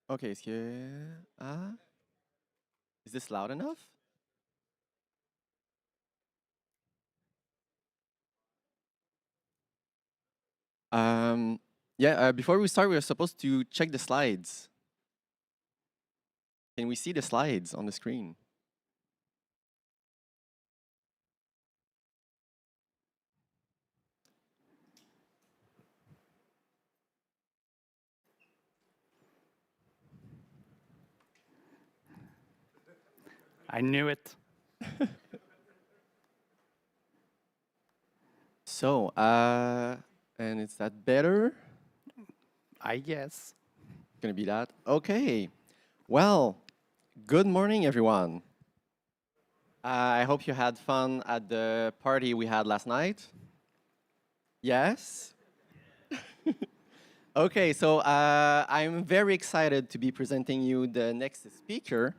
Okay, is this loud enough? Um, yeah, before we start, we are supposed to check the slides. Can we see the slides on the screen? I knew it. So, and is that better? I guess. Gonna be that? Okay. Well, good morning, everyone. I hope you had fun at the party we had last night. Yes? Okay, so I'm very excited to be presenting you the next speaker.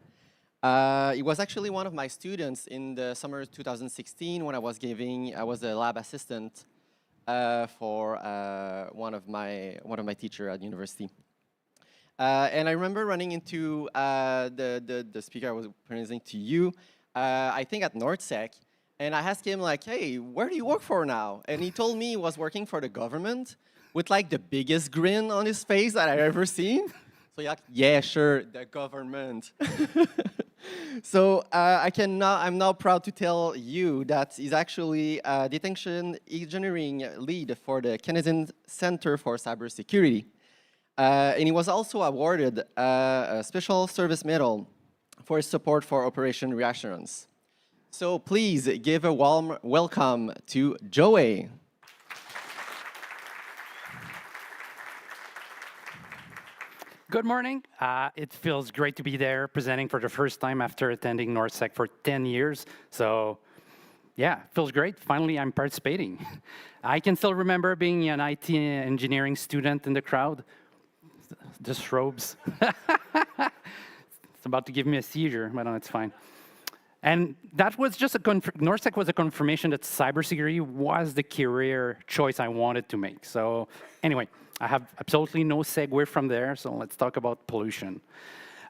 It was actually one of my students in the summer 2016 when I was a lab assistant for one of my teacher at university. And I remember running into the speaker I was presenting to you, I think at NorthSec, and I asked him like, hey, where do you work for now? And he told me he was working for the government with like the biggest grin on his face that I've ever seen. So you're like, yeah, sure, the government. So I'm now proud to tell you that he's actually a detection engineering lead for the Canadian Center for Cybersecurity. And he was also awarded a Special Service Medal for his support for Operation Reassurance. So please give a warm welcome to Joey. Good morning. It feels great to be there presenting for the first time after attending NorthSec for 10 years. So yeah, feels great. Finally, I'm participating. I can still remember being an IT engineering student in the crowd. Just robes. It's about to give me a seizure, but no, it's fine. And that was just NorthSec was a confirmation that cybersecurity was the career choice I wanted to make. So anyway, I have absolutely no segue from there, so let's talk about pollution.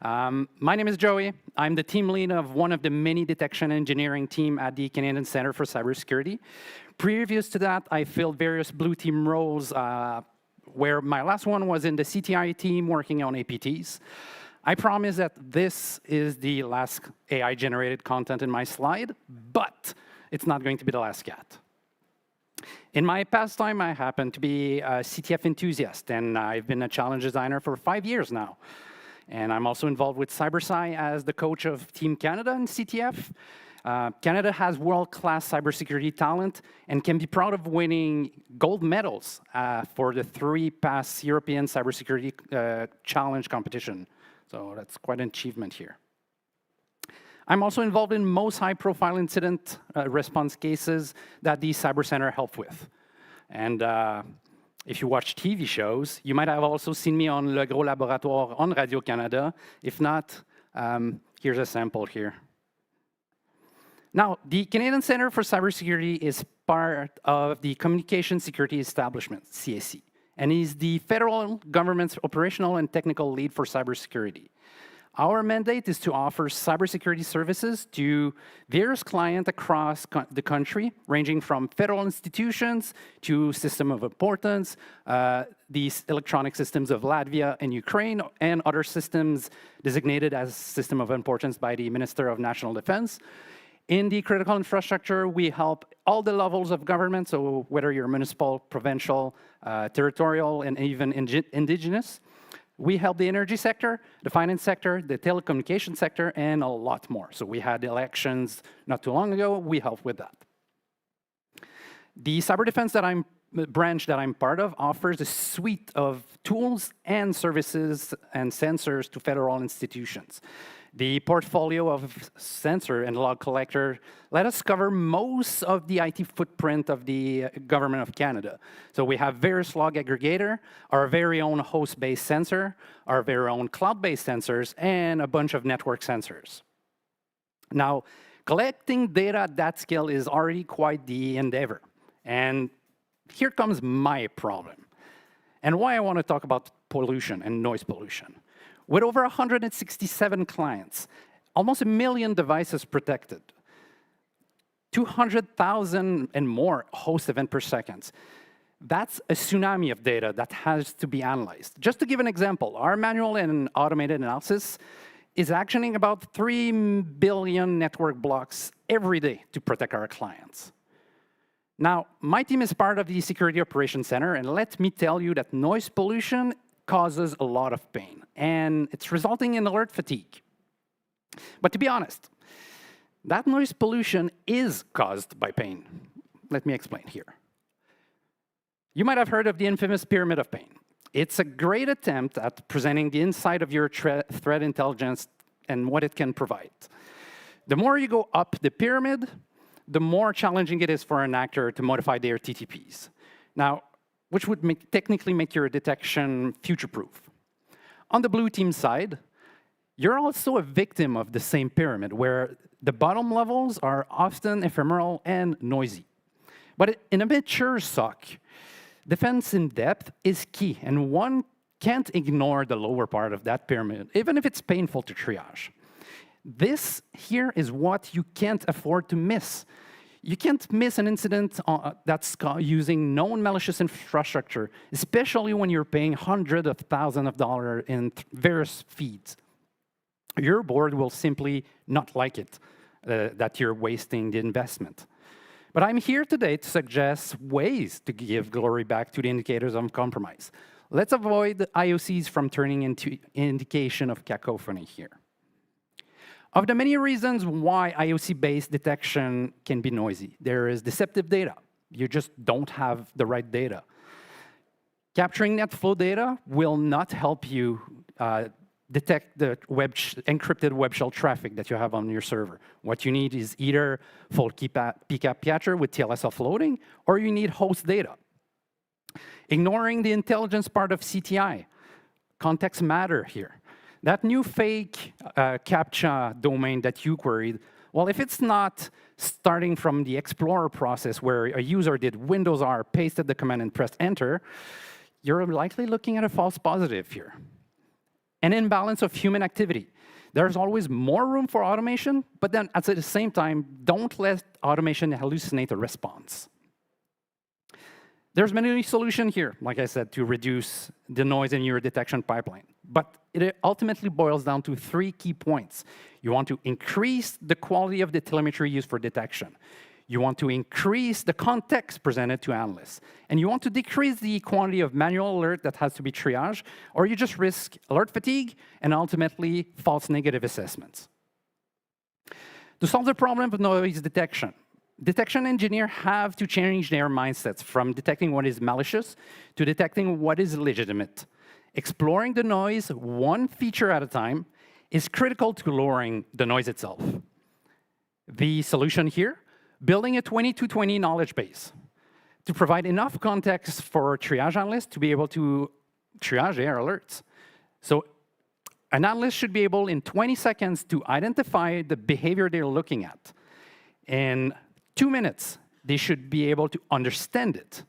My name is Joey. I'm the team lead of one of the many detection engineering team at the Canadian Center for Cybersecurity. Previous to that, I filled various blue team roles, where my last one was in the CTI team working on APTs. I promise that this is the last AI-generated content in my slide, but it's not going to be the last cat. In my pastime, I happen to be a CTF enthusiast, and I've been a challenge designer for 5 years now. And I'm also involved with CyberSci as the coach of Team Canada in CTF. Canada has world-class cybersecurity talent and can be proud of winning gold medals for the 3 past European cybersecurity challenge competition. So that's quite an achievement here. I'm also involved in most high-profile incident response cases that the Cyber Center helped with. And if you watch TV shows, you might have also seen me on Le Gros Laboratoire on Radio-Canada. If not, here's a sample here. Now, the Canadian Center for Cybersecurity is part of the Communication Security Establishment, CSE, and is the federal government's operational and technical lead for cybersecurity. Our mandate is to offer cybersecurity services to various clients across the country, ranging from federal institutions to system of importance, these electronic systems of Latvia and Ukraine, and other systems designated as system of importance by the Minister of National Defense. In the critical infrastructure, we help all the levels of government, so whether you're municipal, provincial, territorial, and even indigenous. We help the energy sector, the finance sector, the telecommunication sector, and a lot more. So we had elections not too long ago. We help with that. The cyber defense branch that I'm part of offers a suite of tools and services and sensors to federal institutions. The portfolio of sensor and log collector let us cover most of the IT footprint of the Government of Canada. So we have various log aggregator, our very own host-based sensor, our very own cloud-based sensors, and a bunch of network sensors. Now, collecting data at that scale is already quite the endeavor. And here comes my problem, and why I want to talk about pollution and noise pollution. With over 167 clients, almost 1 million devices protected, 200,000 and more host events per second. That's a tsunami of data that has to be analyzed. Just to give an example, our manual and automated analysis is actioning about 3 billion network blocks every day to protect our clients. Now, my team is part of the Security Operations Center, and let me tell you that noise pollution causes a lot of pain, and it's resulting in alert fatigue. But to be honest, that noise pollution is caused by pain. Let me explain here. You might have heard of the infamous pyramid of pain. It's a great attempt at presenting the inside of your threat intelligence and what it can provide. The more you go up the pyramid, the more challenging it is for an actor to modify their TTPs. Now, which would technically make your detection future-proof. On the blue team side, you're also a victim of the same pyramid, where the bottom levels are often ephemeral and noisy. But in a mature SOC, defense in depth is key, and one can't ignore the lower part of that pyramid, even if it's painful to triage. This here is what you can't afford to miss. You can't miss an incident that's using known malicious infrastructure, especially when you're paying hundreds of thousands of dollars in various feeds. Your board will simply not like it, that you're wasting the investment. But I'm here today to suggest ways to give glory back to the indicators of compromise. Let's avoid the IOCs from turning into indication of cacophony here. Of the many reasons why IOC-based detection can be noisy, there is deceptive data. You just don't have the right data. Capturing net flow data will not help you detect the encrypted web shell traffic that you have on your server. What you need is either full PCAP catcher with TLS offloading, or you need host data. Ignoring the intelligence part of CTI. Context matter here. That new fake CAPTCHA domain that you queried, well, if it's not starting from the Explorer process where a user did Windows R, pasted the command and pressed enter, you're likely looking at a false positive here. An imbalance of human activity. There's always more room for automation, but then at the same time, don't let automation hallucinate a response. There's many solutions here, like I said, to reduce the noise in your detection pipeline. But it ultimately boils down to 3 key points. You want to increase the quality of the telemetry used for detection. You want to increase the context presented to analysts. And you want to decrease the quantity of manual alert that has to be triaged, or you just risk alert fatigue and ultimately false negative assessments. To solve the problem of noise detection, detection engineers have to change their mindsets from detecting what is malicious to detecting what is legitimate. Exploring the noise one feature at a time is critical to lowering the noise itself. The solution here, building a 2220 knowledge base to provide enough context for triage analysts to be able to triage their alerts. So an analyst should be able in 20 seconds to identify the behavior they're looking at. In 2 minutes, they should be able to understand it.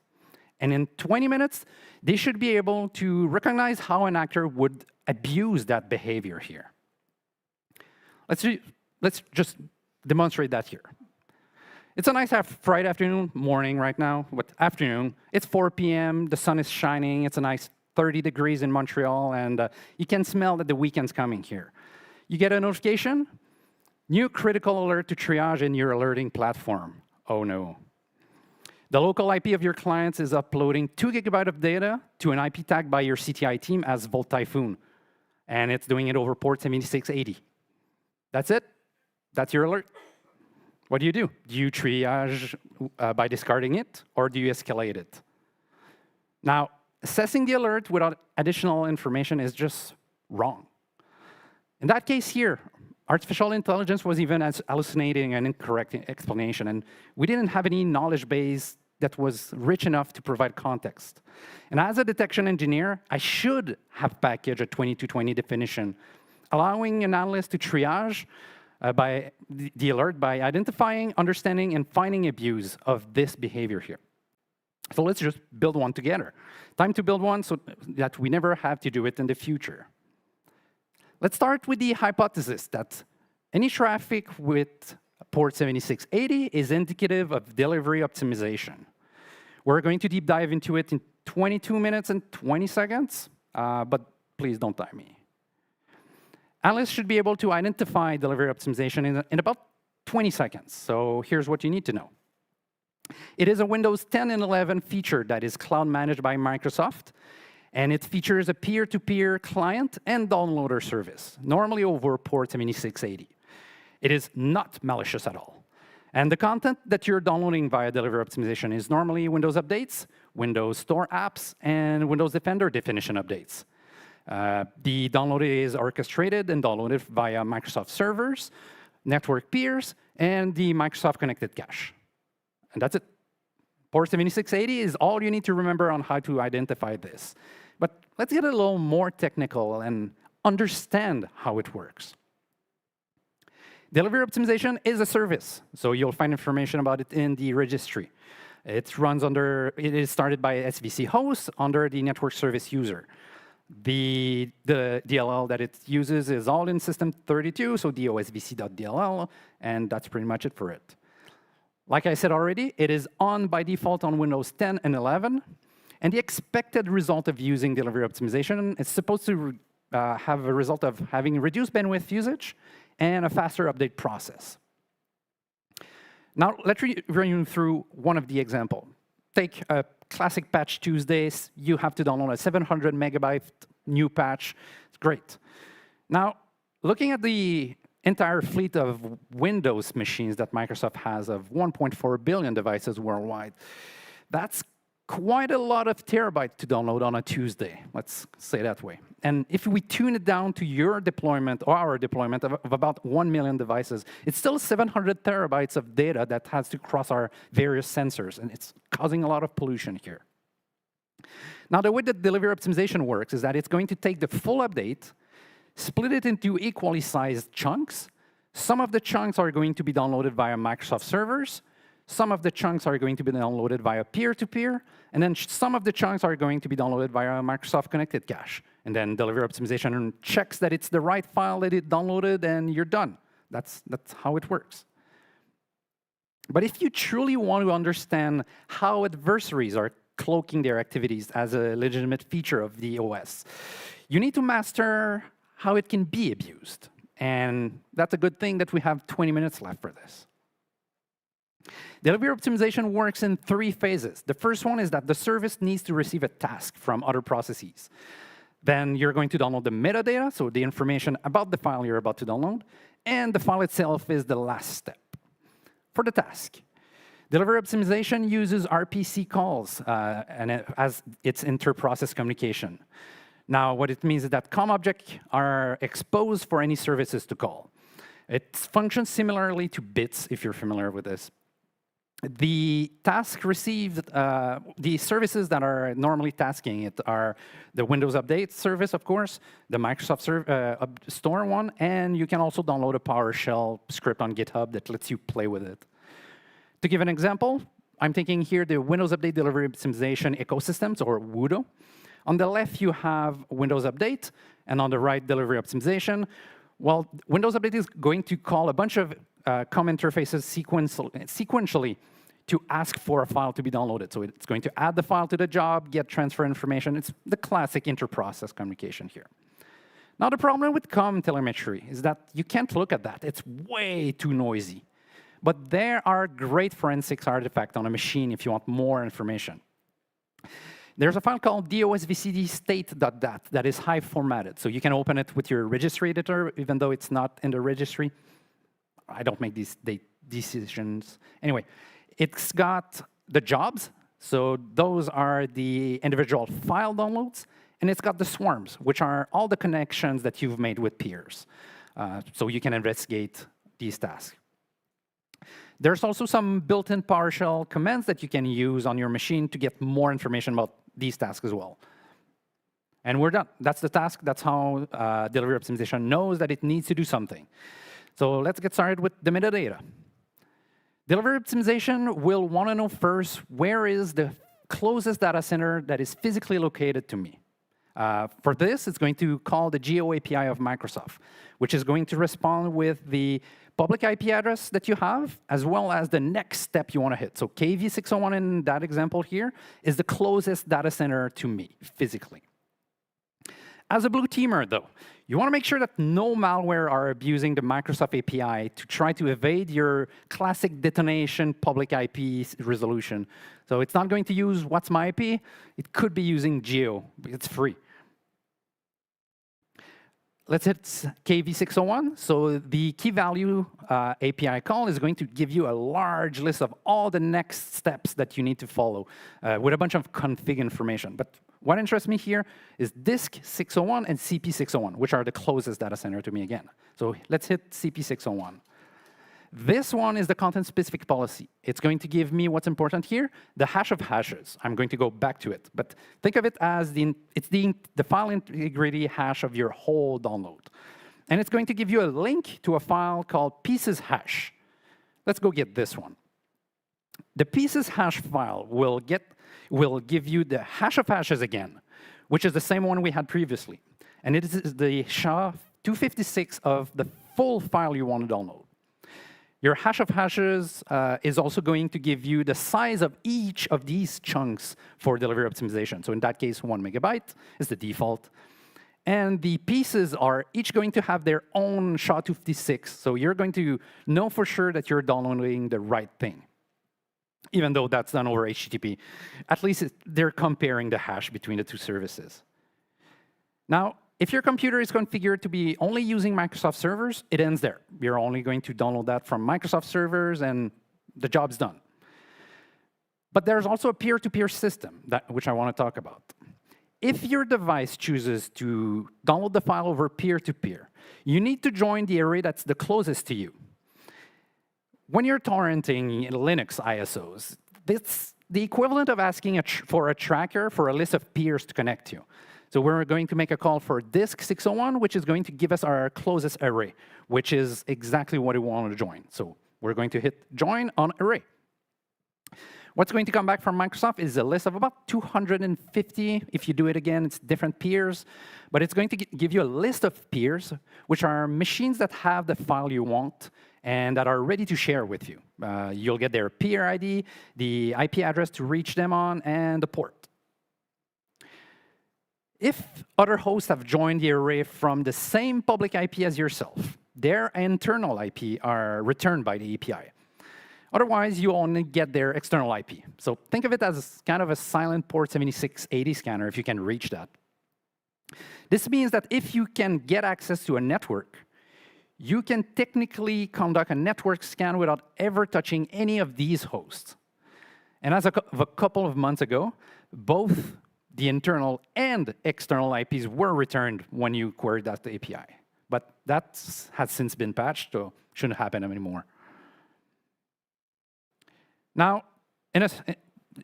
And in 20 minutes, they should be able to recognize how an actor would abuse that behavior here. Let's just demonstrate that here. It's a nice Friday afternoon, morning right now, but afternoon. It's 4 p.m., the sun is shining, it's a nice 30 degrees in Montreal, and you can smell that the weekend's coming here. You get a notification, new critical alert to triage in your alerting platform. Oh no. The local IP of your clients is uploading 2 GB of data to an IP tag by your CTI team as Volt Typhoon, and it's doing it over port 7680. That's it. That's your alert. What do? Do you triage by discarding it, or do you escalate it? Now, assessing the alert without additional information is just wrong. In that case here, artificial intelligence was even as hallucinating an incorrect explanation, and we didn't have any knowledge base that was rich enough to provide context. And as a detection engineer, I should have packaged a 2220 definition, allowing an analyst to triage by the alert by identifying, understanding, and finding abuse of this behavior here. So let's just build one together. Time to build one so that we never have to do it in the future. Let's start with the hypothesis that any traffic with port 7680 is indicative of delivery optimization. We're going to deep dive into it in 22 minutes and 20 seconds, but please don't time me. Analysts should be able to identify delivery optimization in about 20 seconds. So here's what you need to know. It is a Windows 10 and 11 feature that is cloud managed by Microsoft, and it features a peer-to-peer client and downloader service, normally over port 7680. It is not malicious at all. And the content that you're downloading via delivery optimization is normally Windows updates, Windows Store apps, and Windows Defender definition updates. The download is orchestrated and downloaded via Microsoft servers, network peers, and the Microsoft Connected Cache. And that's it. Port 7680 is all you need to remember on how to identify this. But let's get a little more technical and understand how it works. Delivery optimization is a service, so you'll find information about it in the registry. It is started by SVC host under the network service user. The DLL that it uses is all in system 32, so dosvc.dll, and that's pretty much it for it. Like I said already, it is on by default on Windows 10 and 11, and the expected result of using delivery optimization is supposed to have a result of having reduced bandwidth usage and a faster update process. Now, let's run you through one of the examples. Take a classic patch Tuesdays. You have to download a 700 megabyte new patch. It's great. Now, looking at the entire fleet of Windows machines that Microsoft has of 1.4 billion devices worldwide, that's quite a lot of terabytes to download on a Tuesday, let's say that way. And if we tune it down to your deployment or our deployment of about 1 million devices, it's still 700 terabytes of data that has to cross our various sensors, and it's causing a lot of pollution here. Now, the way that delivery optimization works is that it's going to take the full update, split it into equally sized chunks. Some of the chunks are going to be downloaded via Microsoft servers. Some of the chunks are going to be downloaded via peer-to-peer, and then some of the chunks are going to be downloaded via Microsoft Connected Cache. And then delivery optimization checks that it's the right file that it downloaded, and you're done. That's how it works. But if you truly want to understand how adversaries are cloaking their activities as a legitimate feature of the OS, you need to master how it can be abused. And that's a good thing that we have 20 minutes left for this. Delivery optimization works in 3 phases. The first one is that the service needs to receive a task from other processes. Then you're going to download the metadata, so the information about the file you're about to download, and the file itself is the last step. For the task, delivery optimization uses RPC calls as its inter-process communication. Now, what it means is that COM objects are exposed for any services to call. It functions similarly to bits, if you're familiar with this. The task received, the services that are normally tasking it are the Windows Update service, of course, the Microsoft Store one, and you can also download a PowerShell script on GitHub that lets you play with it. To give an example, I'm thinking here the Windows Update Delivery Optimization Ecosystems, or WUDO. On the left, you have Windows Update, and on the right, Delivery Optimization. Well, Windows Update is going to call a bunch of COM interfaces sequentially to ask for a file to be downloaded. So it's going to add the file to the job, get transfer information. It's the classic inter-process communication here. Now, the problem with COM telemetry is that you can't look at that. It's way too noisy. But there are great forensics artifacts on a machine if you want more information. There's a file called dosvcd-state.dat that is high formatted. So you can open it with your registry editor, even though it's not in the registry. I don't make these decisions. Anyway, it's got the jobs. So those are the individual file downloads. And it's got the swarms, which are all the connections that you've made with peers. So you can investigate these tasks. There's also some built-in PowerShell commands that you can use on your machine to get more information about these tasks as well. And we're done. That's the task. That's how delivery optimization knows that it needs to do something. So let's get started with the metadata. Delivery optimization will want to know first, where is the closest data center that is physically located to me? For this, it's going to call the Geo API of Microsoft, which is going to respond with the public IP address that you have, as well as the next step you want to hit. So KV601 in that example here is the closest data center to me, physically. As a blue teamer, though, you want to make sure that no malware are abusing the Microsoft API to try to evade your classic detonation public IP resolution. So it's not going to use what's my IP. It could be using Geo. It's free. Let's hit KV601. So the key value API call is going to give you a large list of all the next steps that you need to follow with a bunch of config information. But what interests me here is disk 601 and CP 601, which are the closest data center to me again. So let's hit CP 601. This one is the content-specific policy. It's going to give me what's important here, the hash of hashes. I'm going to go back to it. But think of it as the file integrity hash of your whole download. And it's going to give you a link to a file called pieces hash. Let's go get this one. The pieces hash file will give you the hash of hashes again, which is the same one we had previously. And it is the SHA-256 of the full file you want to download. Your hash of hashes is also going to give you the size of each of these chunks for delivery optimization. So in that case, 1 megabyte is the default. And the pieces are each going to have their own SHA-256. So you're going to know for sure that you're downloading the right thing, even though that's done over HTTP. At least they're comparing the hash between the two services. Now, if your computer is configured to be only using Microsoft servers, it ends there. You're only going to download that from Microsoft servers, and the job's done. But there's also a peer-to-peer system, which I want to talk about. If your device chooses to download the file over peer-to-peer, you need to join the array that's the closest to you. When you're torrenting Linux ISOs, it's the equivalent of asking for a tracker for a list of peers to connect to. So we're going to make a call for disk 601, which is going to give us our closest array, which is exactly what we want to join. So we're going to hit join on array. What's going to come back from Microsoft is a list of about 250. If you do it again, it's different peers. But it's going to give you a list of peers, which are machines that have the file you want and that are ready to share with you. You'll get their peer ID, the IP address to reach them on, and the port. If other hosts have joined the array from the same public IP as yourself, their internal IP are returned by the API. Otherwise, you only get their external IP. So think of it as kind of a silent port 7680 scanner, if you can reach that. This means that if you can get access to a network, you can technically conduct a network scan without ever touching any of these hosts. And as a couple of months ago, both the internal and external IPs were returned when you queried that API. But that has since been patched, so shouldn't happen anymore. Now,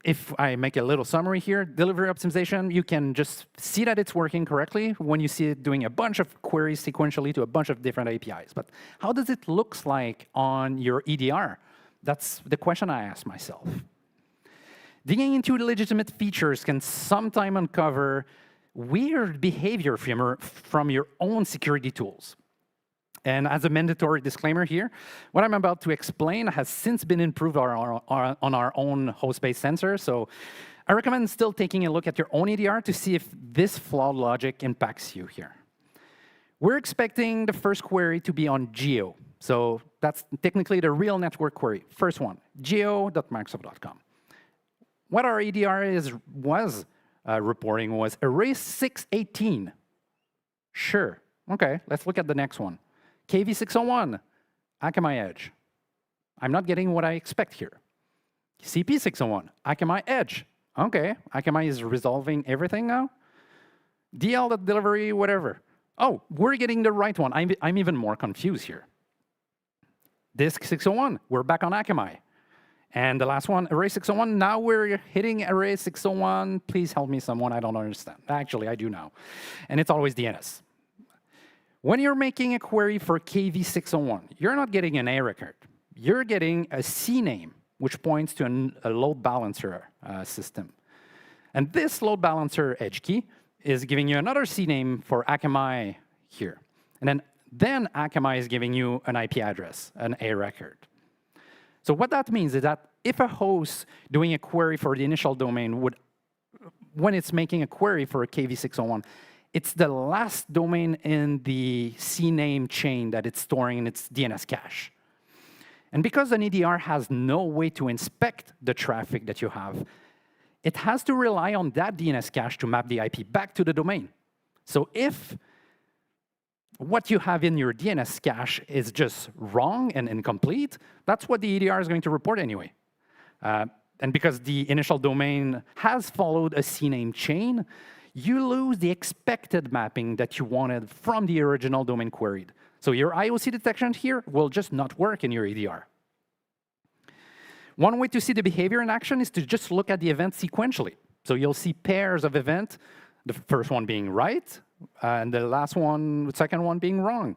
if I make a little summary here, delivery optimization, you can just see that it's working correctly when you see it doing a bunch of queries sequentially to a bunch of different APIs. But how does it look like on your EDR? That's the question I ask myself. Digging into legitimate features can sometimes uncover weird behavior from your own security tools. And as a mandatory disclaimer here, what I'm about to explain has since been improved on our own host-based sensor. So I recommend still taking a look at your own EDR to see if this flawed logic impacts you here. We're expecting the first query to be on Geo. So that's technically the real network query. First one, geo.microsoft.com. What our EDR was reporting was array 618. Sure. OK, let's look at the next one. KV601, Akamai Edge. I'm not getting what I expect here. CP601, Akamai Edge. OK, Akamai is resolving everything now. DL.delivery, whatever. Oh, we're getting the right one. I'm even more confused here. Disk 601, we're back on Akamai. And the last one, array 601, now we're hitting array 601. Please help me, someone, I don't understand. Actually, I do now. And it's always DNS. When you're making a query for KV601, you're not getting an A record. You're getting a CNAME, which points to a load balancer system. And this load balancer edge key is giving you another CNAME for Akamai here. And then Akamai is giving you an IP address, an A record. So what that means is that if a host doing a query for the initial domain would, when it's making a query for a KV601, it's the last domain in the CNAME chain that it's storing in its DNS cache. And because an EDR has no way to inspect the traffic that you have, it has to rely on that DNS cache to map the IP back to the domain. So if what you have in your DNS cache is just wrong and incomplete, that's what the EDR is going to report anyway. And because the initial domain has followed a CNAME chain, you lose the expected mapping that you wanted from the original domain queried. So your IOC detection here will just not work in your EDR. One way to see the behavior in action is to just look at the event sequentially. So you'll see pairs of events, the first one being right, and the second one being wrong.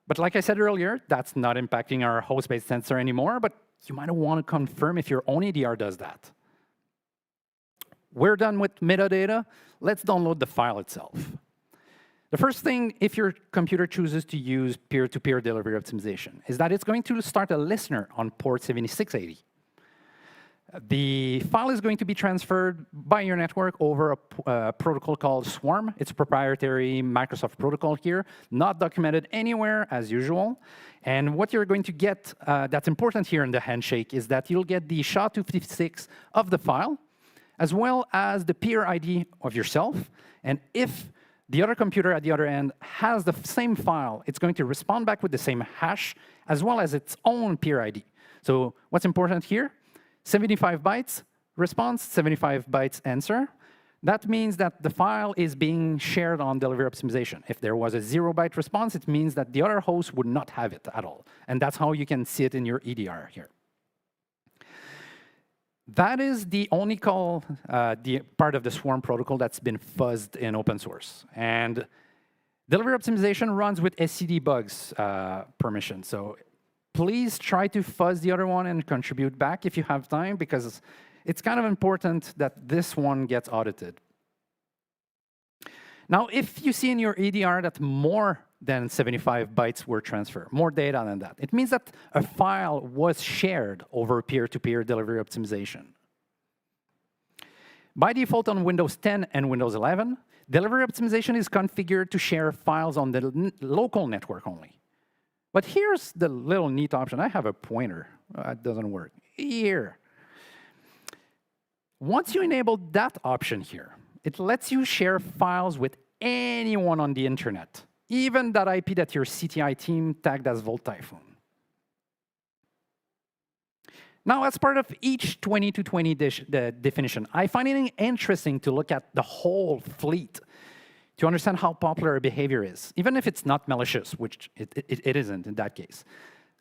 But like I said earlier, that's not impacting our host-based sensor anymore, but you might want to confirm if your own EDR does that. We're done with metadata. Let's download the file itself. The first thing, if your computer chooses to use peer-to-peer delivery optimization, is that it's going to start a listener on port 7680. The file is going to be transferred by your network over a protocol called Swarm. It's a proprietary Microsoft protocol here, not documented anywhere as usual. And what you're going to get that's important here in the handshake is that you'll get the SHA-256 of the file, as well as the peer ID of yourself. And if the other computer at the other end has the same file, it's going to respond back with the same hash, as well as its own peer ID. So what's important here? 75 bytes response, 75 bytes answer. That means that the file is being shared on delivery optimization. If there was a 0-byte response, it means that the other host would not have it at all. And that's how you can see it in your EDR here. That is the only call, the part of the Swarm protocol that's been fuzzed in open source. And delivery optimization runs with SCD bugs permission. So please try to fuzz the other one and contribute back if you have time, because it's kind of important that this one gets audited. Now, if you see in your EDR that more than 75 bytes were transferred, more data than that, it means that a file was shared over peer-to-peer delivery optimization. By default on Windows 10 and Windows 11, delivery optimization is configured to share files on the local network only. But here's the little neat option. I have a pointer. It doesn't work. Here. Once you enable that option here, it lets you share files with anyone on the internet, even that IP that your CTI team tagged as Volt Typhoon. Now, as part of each 20-20 definition, I find it interesting to look at the whole fleet to understand how popular a behavior is, even if it's not malicious, which it isn't in that case.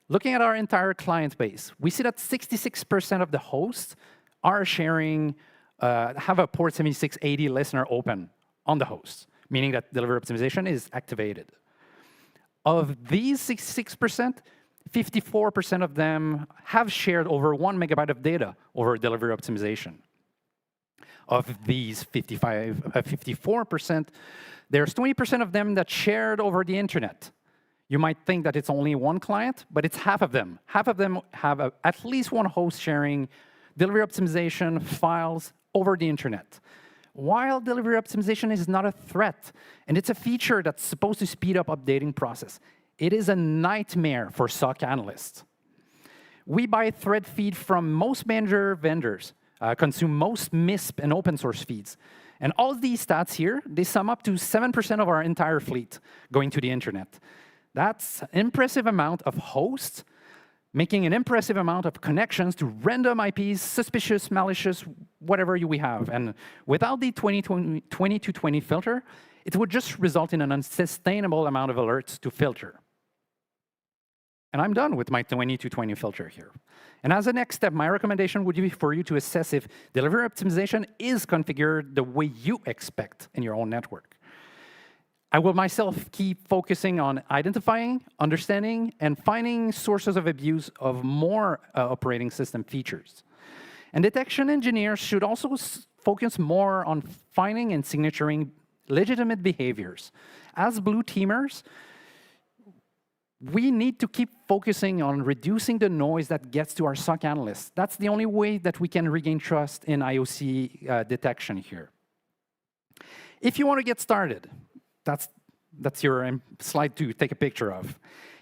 Looking at our entire client base, we see that 66% of the hosts are sharing, have a port 7680 listener open on the host, meaning that delivery optimization is activated. Of these 66%, 54% of them have shared over 1 megabyte of data over delivery optimization. Of these 54%, there's 20% of them that shared over the internet. You might think that it's only one client, but it's half of them. Half of them have at least one host sharing delivery optimization files over the internet. While delivery optimization is not a threat, and it's a feature that's supposed to speed up updating process, it is a nightmare for SOC analysts. We buy thread feed from most major vendors, consume most MISP and open source feeds. And all these stats here, they sum up to 7% of our entire fleet going to the internet. That's an impressive amount of hosts, making an impressive amount of connections to random IPs, suspicious, malicious, whatever we have. And without the 20-20 filter, it would just result in an unsustainable amount of alerts to filter. And I'm done with my 20-20 filter here. And as a next step, my recommendation would be for you to assess if delivery optimization is configured the way you expect in your own network. I will myself keep focusing on identifying, understanding, and finding sources of abuse of more operating system features. And detection engineers should also focus more on finding and signaturing legitimate behaviors. As blue teamers, we need to keep focusing on reducing the noise that gets to our SOC analysts. That's the only way that we can regain trust in IOC detection here. If you want to get started, that's your slide to take a picture of.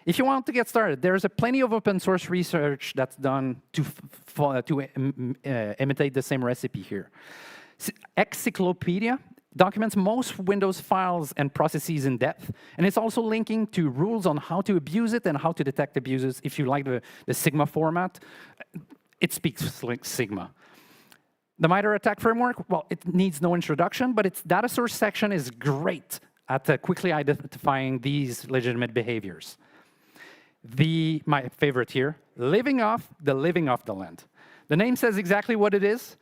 If you want to get started, there's plenty of open source research that's done to imitate the same recipe here. Encyclopedia documents most Windows files and processes in depth, and it's also linking to rules on how to abuse it and how to detect abuses. If you like the Sigma format, it speaks like Sigma. The MITRE ATT&CK framework, well, it needs no introduction, but its data source section is great at quickly identifying these legitimate behaviors. My favorite here, living off the land. The name says exactly what it is.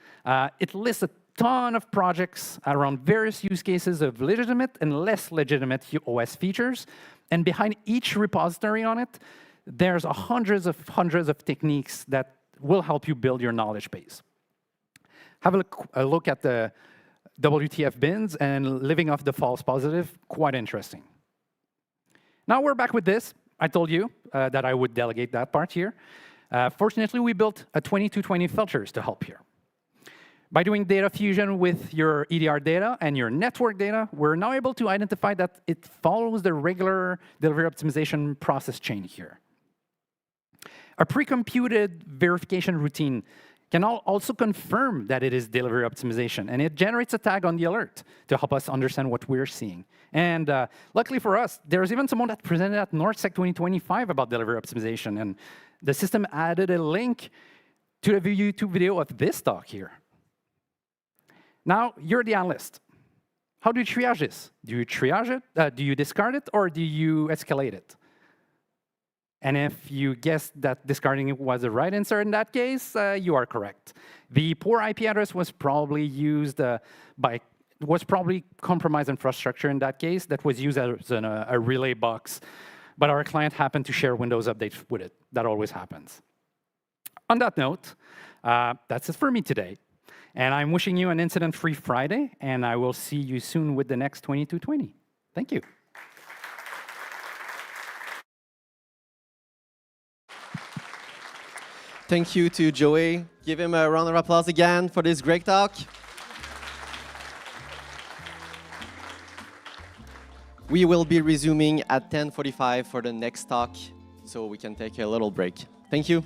It lists a ton of projects around various use cases of legitimate and less legitimate OS features. And behind each repository on it, there's hundreds of techniques that will help you build your knowledge base. Have a look at the WTF bins and living off the false positive, quite interesting. Now we're back with this. I told you that I would delegate that part here. Fortunately, we built a 2220 filters to help here. By doing data fusion with your EDR data and your network data, we're now able to identify that it follows the regular delivery optimization process chain here. A pre-computed verification routine can also confirm that it is delivery optimization, and it generates a tag on the alert to help us understand what we're seeing. And luckily for us, there's even someone that presented at NorthSec 2025 about delivery optimization, and the system added a link to the YouTube video of this talk here. Now, you're the analyst. How do you triage this? Do you triage it? Do you discard it, or do you escalate it? And if you guessed that discarding it was the right answer in that case, you are correct. The poor IP address was probably used compromised infrastructure in that case that was used as a relay box, but our client happened to share Windows updates with it. That always happens. On that note, that's it for me today. And I'm wishing you an incident-free Friday, and I will see you soon with the next 2220. Thank you. Thank you to Joey. Give him a round of applause again for this great talk. We will be resuming at 10:45 for the next talk, so we can take a little break. Thank you.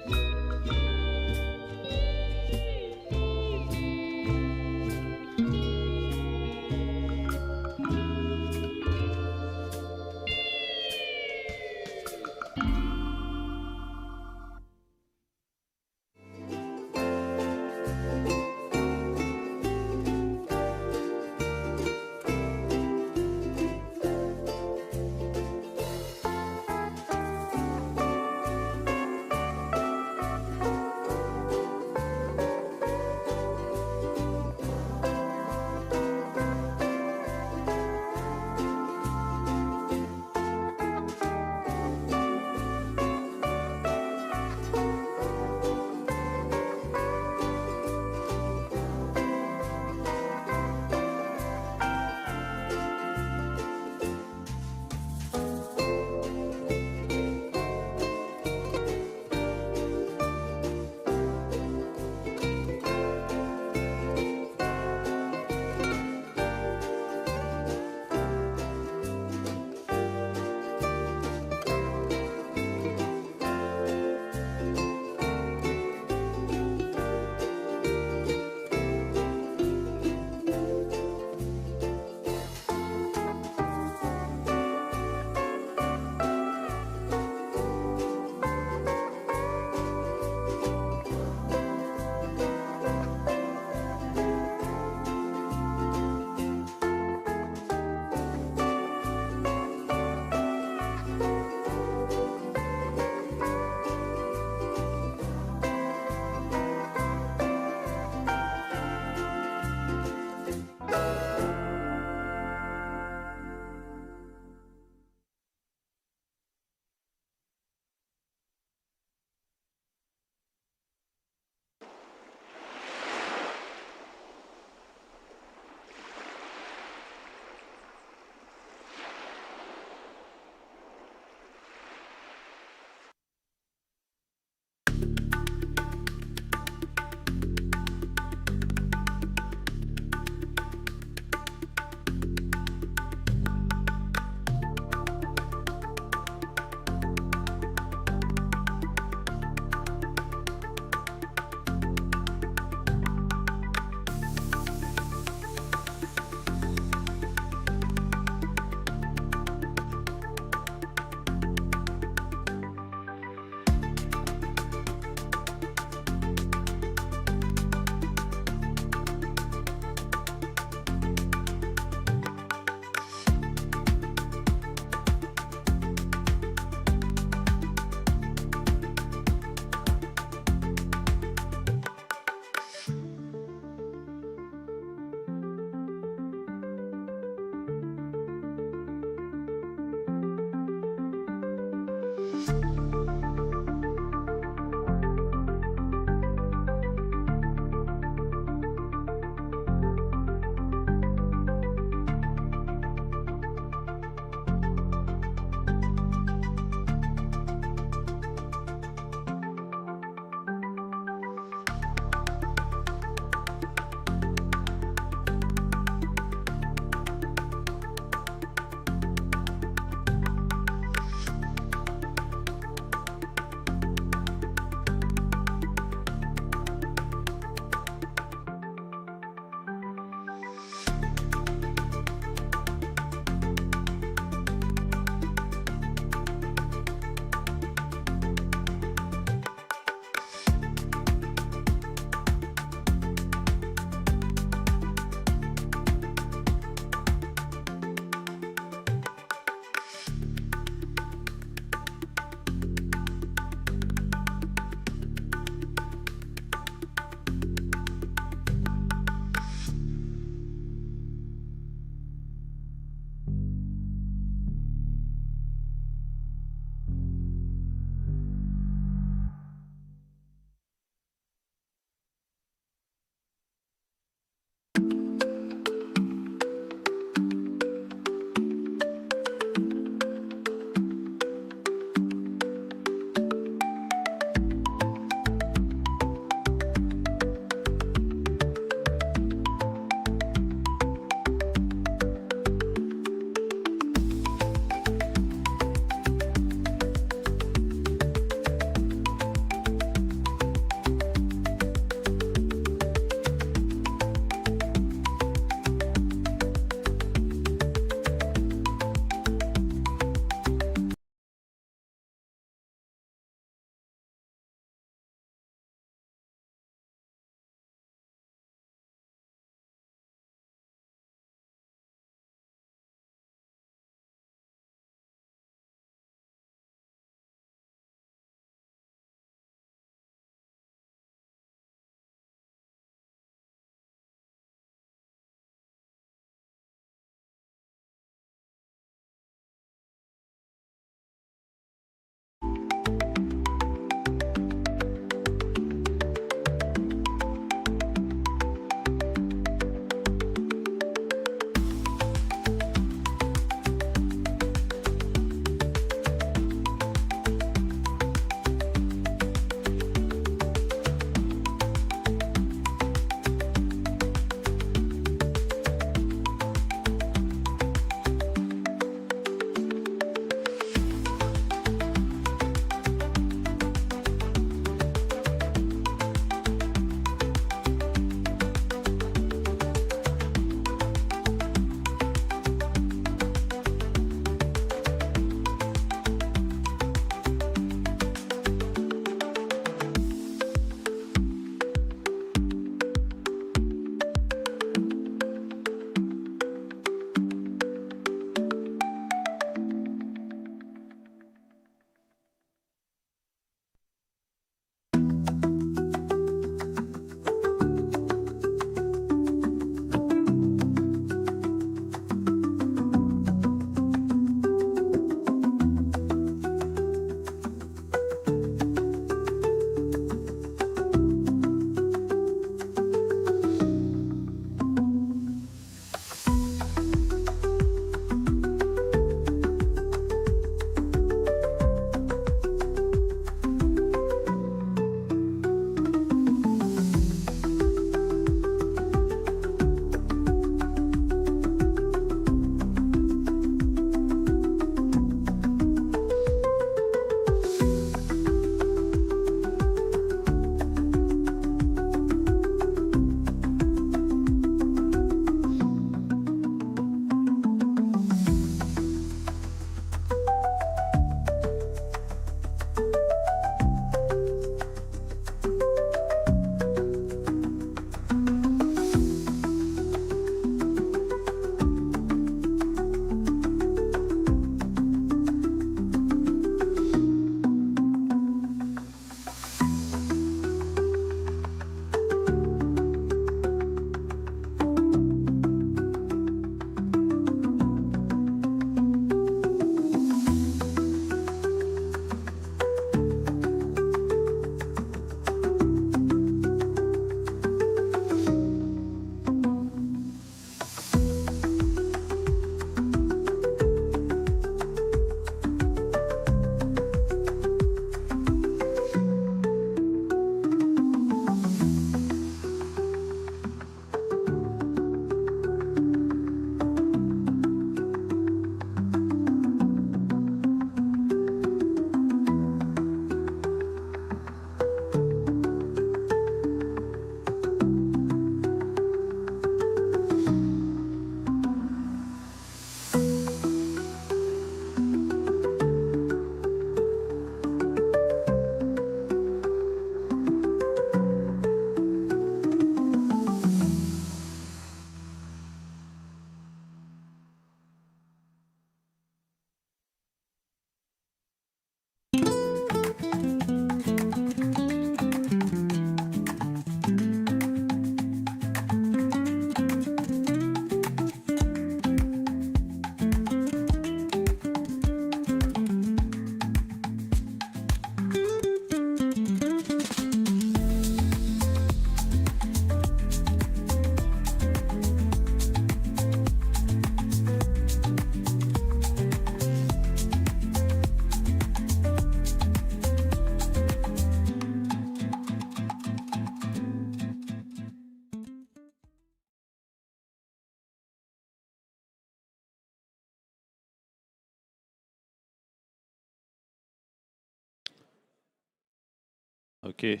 Okay.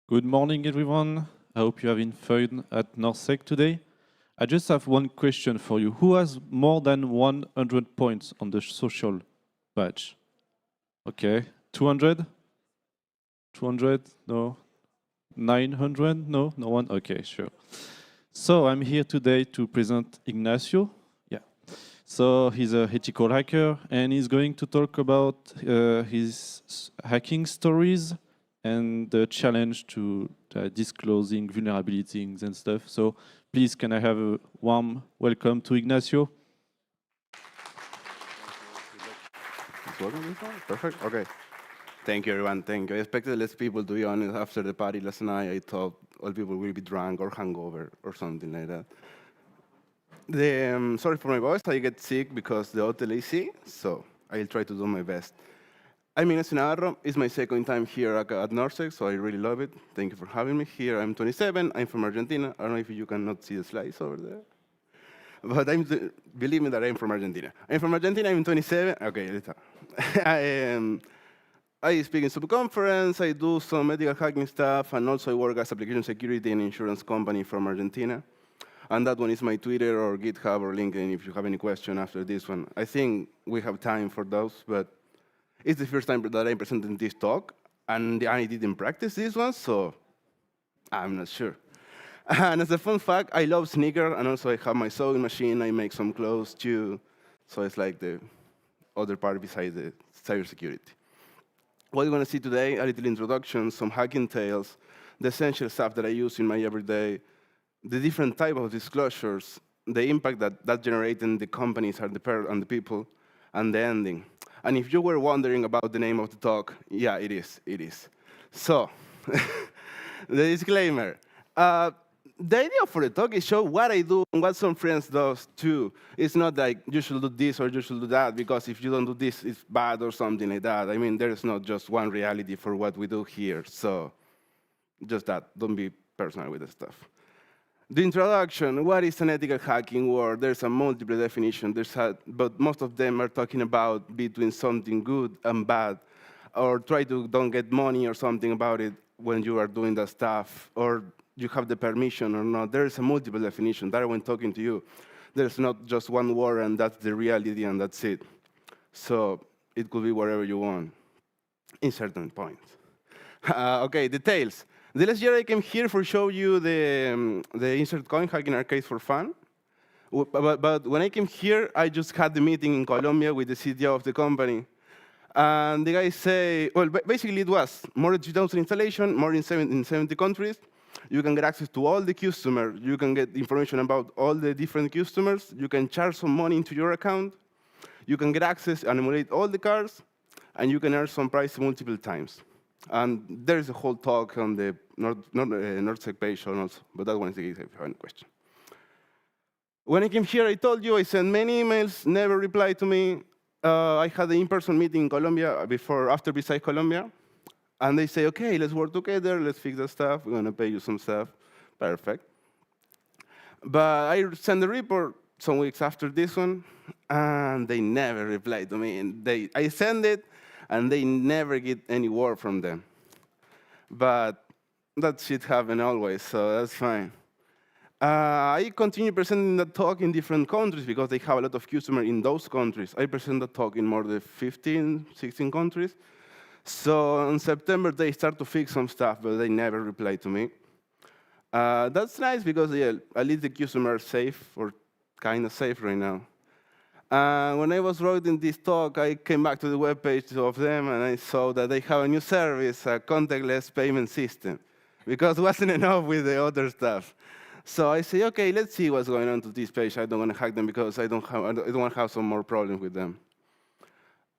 Good morning, everyone. I hope you're having fun at NorthSec today. I just have one question for you. Who has more than 100 points on the social badge? Okay. 200? 200? No. 900? No? No one? Okay, sure. So I'm here today to present Ignacio. Yeah. So he's a ethical hacker, and he's going to talk about his hacking stories and the challenge to disclosing vulnerabilities and stuff. So please, can I have a warm welcome to Ignacio? It's working this one? Perfect. Okay. Thank you, everyone. Thank you. I expected less people, to be honest. After the party last night, I thought all people will be drunk or hungover or something like that. Sorry for my voice. I get sick because the hotel is sick, so I'll try to do my best. I'm Ignacio Navarro. It's my second time here at NorthSec, so I really love it. Thank you for having me here. I'm 27. I'm from Argentina. I don't know if you cannot see the slides over there. But believe me that I'm from Argentina. I'm from Argentina. I'm 27. Okay, let's I speak in some conference. I do some medical hacking stuff, and also I work as application security in an insurance company from Argentina. And that one is my Twitter or GitHub or LinkedIn if you have any question after this one. I think we have time for those, but it's the first time that I'm presenting this talk, and I didn't practice this one, so I'm not sure. And as a fun fact, I love sneakers, and also I have my sewing machine. I make some clothes too, so it's like the other part besides the cybersecurity. What we're going to see today, a little introduction, some hacking tales, the essential stuff that I use in my everyday, the different type of disclosures, the impact that generates in the companies and the people, and the ending. And if you were wondering about the name of the talk, yeah, it is. So, the disclaimer. The idea for the talk is show what I do and what some friends do too. It's not like you should do this or you should do that, because if you don't do this, it's bad or something like that. I mean, there is not just one reality for what we do here. So just that, don't be personal with the stuff. The introduction, what is an ethical hacking word? There's a multiple definition, but most of them are talking about between something good and bad, or try to don't get money or something about it when you are doing that stuff, or you have the permission or not. There is a multiple definition. That when talking to you, there's not just one word and that's the reality and that's it. So it could be wherever you want, in certain points. Okay, details. The last year I came here for show you the insert coin hacking arcade for fun. But when I came here, I just had the meeting in Colombia with the CTO of the company. And the guy say, well, basically it was more than 2,000 installation, more in 70 countries. You can get access to all the customers. You can get information about all the different customers. You can charge some money into your account. You can get access and emulate all the cars. And you can earn some price multiple times. And there's a whole talk on the NorthSec page also, but that one is the case if you have any question. When I came here, I told you I sent many emails, never replied to me. I had an in-person meeting in Colombia after besides Colombia. And they say, okay, let's work together, let's fix the stuff, we're going to pay you some stuff. Perfect. But I sent the report some weeks after this one, and they never replied to me. And I sent it, and they never get any word from them. But that shit happens always, so that's fine. I continue presenting that talk in different countries because they have a lot of customers in those countries. I present that talk in more than 15, 16 countries. So in September, they start to fix some stuff, but they never reply to me. That's nice because yeah, at least the customers are safe, or kind of safe right now. When I was writing this talk, I came back to the webpage of them, and I saw that they have a new service, a contactless payment system, because it wasn't enough with the other stuff. So I say, okay, let's see what's going on to this page. I don't want to hack them because I don't want to have some more problems with them.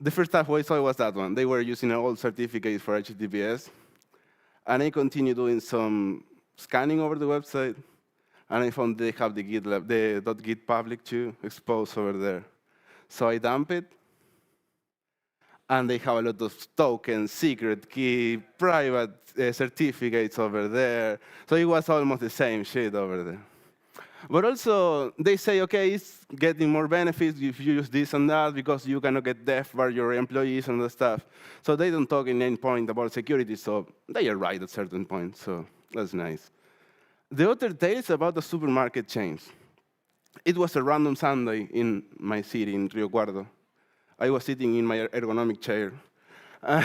The first stuff I saw was that one. They were using an old certificate for HTTPS. And I continued doing some scanning over the website. And I found they have the GitLab, the .git public too, exposed over there. So I dump it. And they have a lot of tokens, secret key, private certificates over there. So it was almost the same shit over there. But also, they say, okay, it's getting more benefits if you use this and that because you cannot get deaf by your employees and the stuff. So they don't talk in any point about security, so they are right at certain point, so that's nice. The other day is about the supermarket chains. It was a random Sunday in my city, in Rio Cuarto. I was sitting in my ergonomic chair. And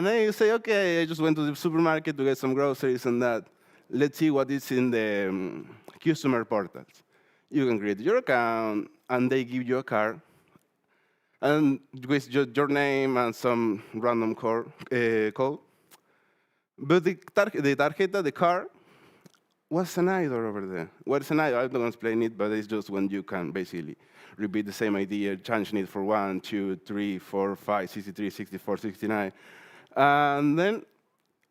I say, okay, I just went to the supermarket to get some groceries and that. Let's see what is in the customer portals. You can create your account, and they give you a card, and with your name and some random code. But the tarjeta, the card, was an idol over there. What's an idol? I don't explain it, but it's just when you can basically repeat the same idea, changing it for 1, 2, 3, 4, 5, 63, 64, 69. And then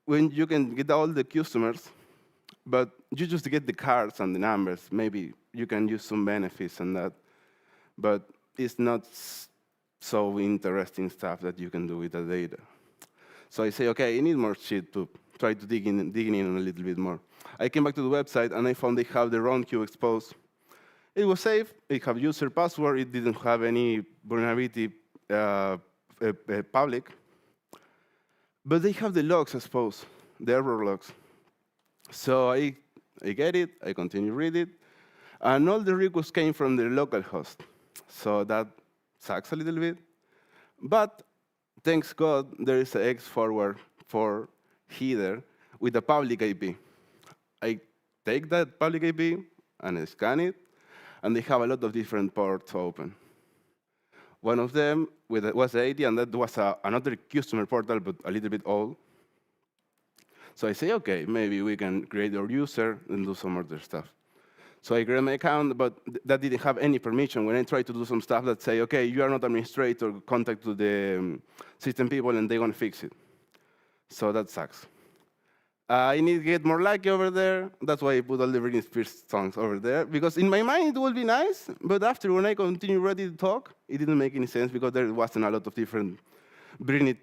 when you can get all the customers, but you just get the cards and the numbers. Maybe you can use some benefits and that, but it's not so interesting stuff that you can do with the data. So I say, okay, I need more shit to try to dig in a little bit more. I came back to the website, and I found they have the wrong queue exposed. It was safe. It had user password. It didn't have any vulnerability public. But they have the logs exposed, the error logs. So I get it, I continue read it, and all the requests came from the local host. So that sucks a little bit. But thanks God, there is an X forward for header with a public IP. I take that public IP and I scan it, and they have a lot of different ports open. One of them was the 80, and that was another customer portal, but a little bit old. So I say, okay, maybe we can create our user and do some other stuff. So I create my account, but that didn't have any permission. When I try to do some stuff that say, okay, you are not administrator, contact to the system people and they're gonna fix it. So that sucks. I need to get more lucky over there. That's why I put all the Britney Spears songs over there, because in my mind it would be nice, but after when I continue ready to talk, it didn't make any sense because there wasn't a lot of different Britney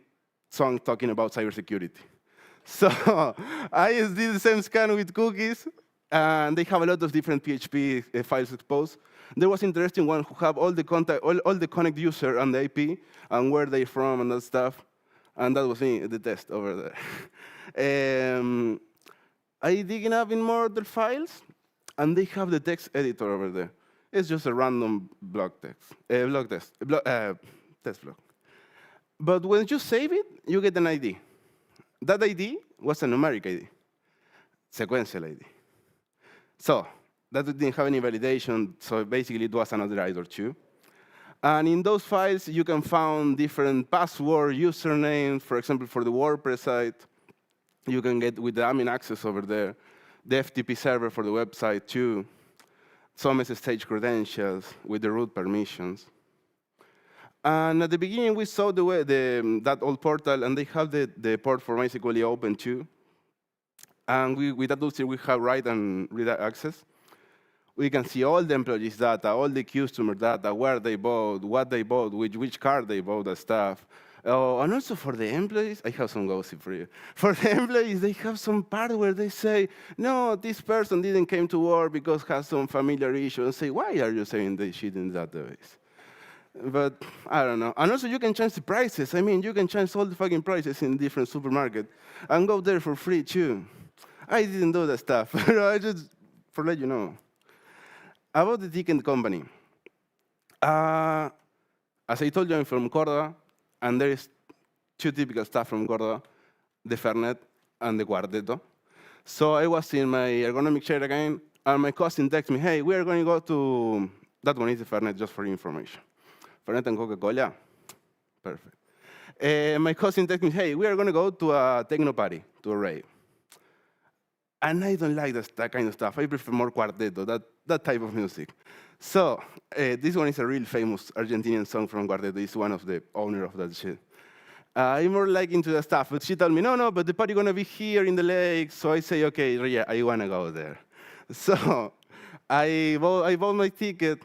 songs talking about cybersecurity. So I just did the same scan with cookies, and they have a lot of different PHP files exposed. There was interesting one who have all the contact, all the connect user and the IP and where they're from and that stuff, and that was me, the test over there. I digging up in more other files, and they have the text editor over there. It's just a random test block. But when you save it, you get an ID. That ID was a numeric ID, sequential ID. So that didn't have any validation, so basically it was another ID too. And in those files, you can find different password, usernames, for example, for the WordPress site. You can get with the admin access over there, the FTP server for the website too, some SSH credentials with the root permissions. And at the beginning, we saw that old portal, and they have the port for MySQL open too. And with that toolset, we have write and read access. We can see all the employees' data, all the customer data, where they bought, what they bought, which card they bought, and stuff. And also for the employees, I have some gossip for you. For the employees, they have some part where they say, no, this person didn't come to work because has some familiar issue, and say, why are you saying this shit in the database? But I don't know. And also, you can change the prices. I mean, you can change all the fucking prices in different supermarkets and go there for free, too. I didn't do that stuff. I just, for let you know. About the ticket company. As I told you, I'm from Córdoba, and there is two typical stuff from Córdoba, the Fernet and the Cuarteto. So I was in my ergonomic chair again, and my cousin texted me, hey, we are going to go to, that one is the Fernet, just for your information. Fernet and Coca-Cola? Perfect. My cousin texted me, hey, we are going to go to a techno party, to a rave. And I don't like that kind of stuff. I prefer more Cuarteto, that type of music. So this one is a real famous Argentinian song from Cuarteto. It's one of the owner of that shit. I'm more like into that stuff. But she told me, no, but the party going to be here in the lake. So I say, okay, yeah, I want to go there. So I bought my ticket.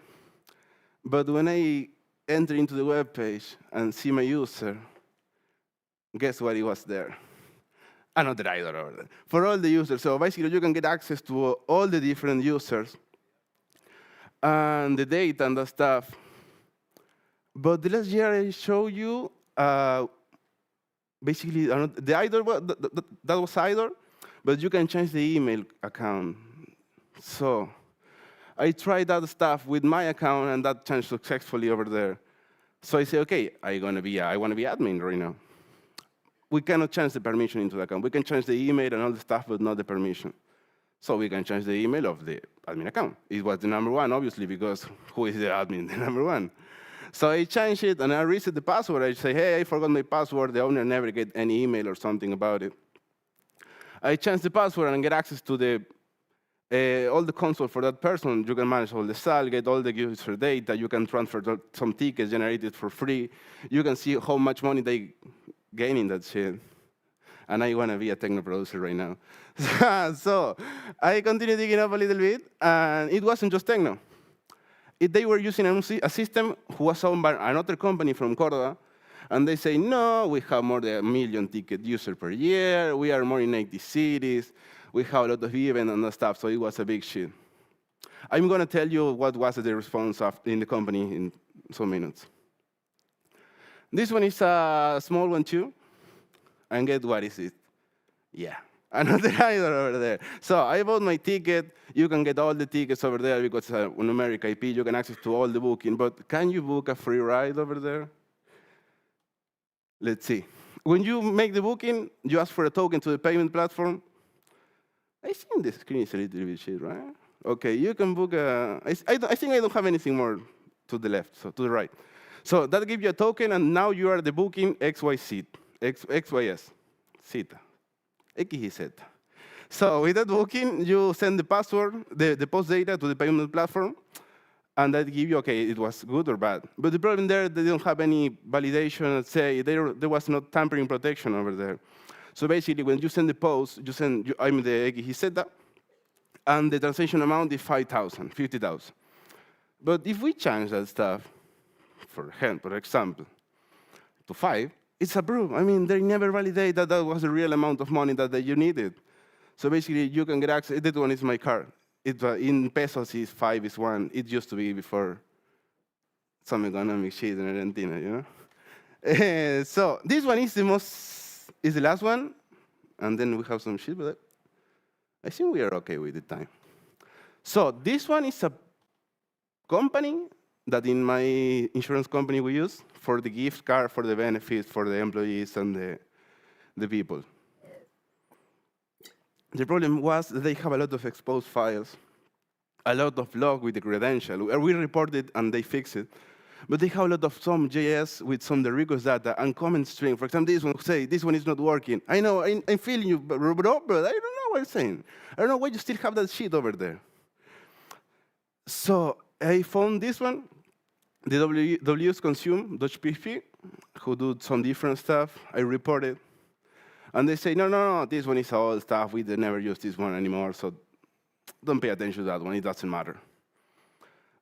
But when I enter into the web page and see my user, guess what? It was there. Another idle over there. For all the users. So basically, you can get access to all the different users and the data and the stuff. But the last year I showed you, basically, the idle, that was idle, but you can change the email account. So I tried that stuff with my account, and that changed successfully over there. So I say, okay, I want to be admin right now. We cannot change the permission into the account. We can change the email and all the stuff, but not the permission. So we can change the email of the admin account. It was the #1, obviously, because who is the admin? The #1. So I changed it, and I reset the password. I say, hey, I forgot my password. The owner never get any email or something about it. I changed the password and get access to the all the console for that person. You can manage all the SAL, get all the user data. You can transfer some tickets generated for free. You can see how much money they gain in that shit. And I want to be a techno producer right now. So I continued digging up a little bit, and it wasn't just techno. They were using a system who was owned by another company from Córdoba, and they say, no, we have more than 1 million ticket users per year. We are more in 80 cities. We have a lot of events and stuff, so it was a big shit. I'm going to tell you what was the response in the company in some minutes. This one is a small one, too. And get what is it? Yeah, another idol over there. So I bought my ticket. You can get all the tickets over there because it's a numeric IP. You can access to all the booking. But can you book a free ride over there? Let's see. When you make the booking, you ask for a token to the payment platform. I think the screen is a little bit shit, right? OK, you can book a... I think I don't have anything more to the left, so to the right. So that gives you a token, and now you are the booking XYZ. XYZ, Zeta, XYZ. So with that booking, you send the password, the post data to the payment platform, and that give you, okay, it was good or bad. But the problem there, they don't have any validation. Let's say there was no tampering protection over there. So basically, when you send the post, I'm the XYZ, and the transaction amount is 5,000, 50,000. But if we change that stuff, for example, to 5, it's approved. I mean, they never validate that that was the real amount of money that you needed. So basically, you can get access. That one is my card. In pesos, is 5 is 1. It used to be before some economic shit in Argentina, you know? So this one is the last one. And then we have some shit, but I think we are OK with the time. So this one is a company that in my insurance company we use for the gift card, for the benefits, for the employees and the people. The problem was that they have a lot of exposed files, a lot of log with the credential. We reported and they fixed it. But they have a lot of some JS with some the request data and comment string. For example, this one say, this one is not working. I know, I'm feeling you, but I don't know what I'm saying. I don't know why you still have that shit over there. So I found this one, the wsconsume.php, who do some different stuff. I reported. And they say, no, this one is old stuff. We never use this one anymore, so don't pay attention to that one. It doesn't matter.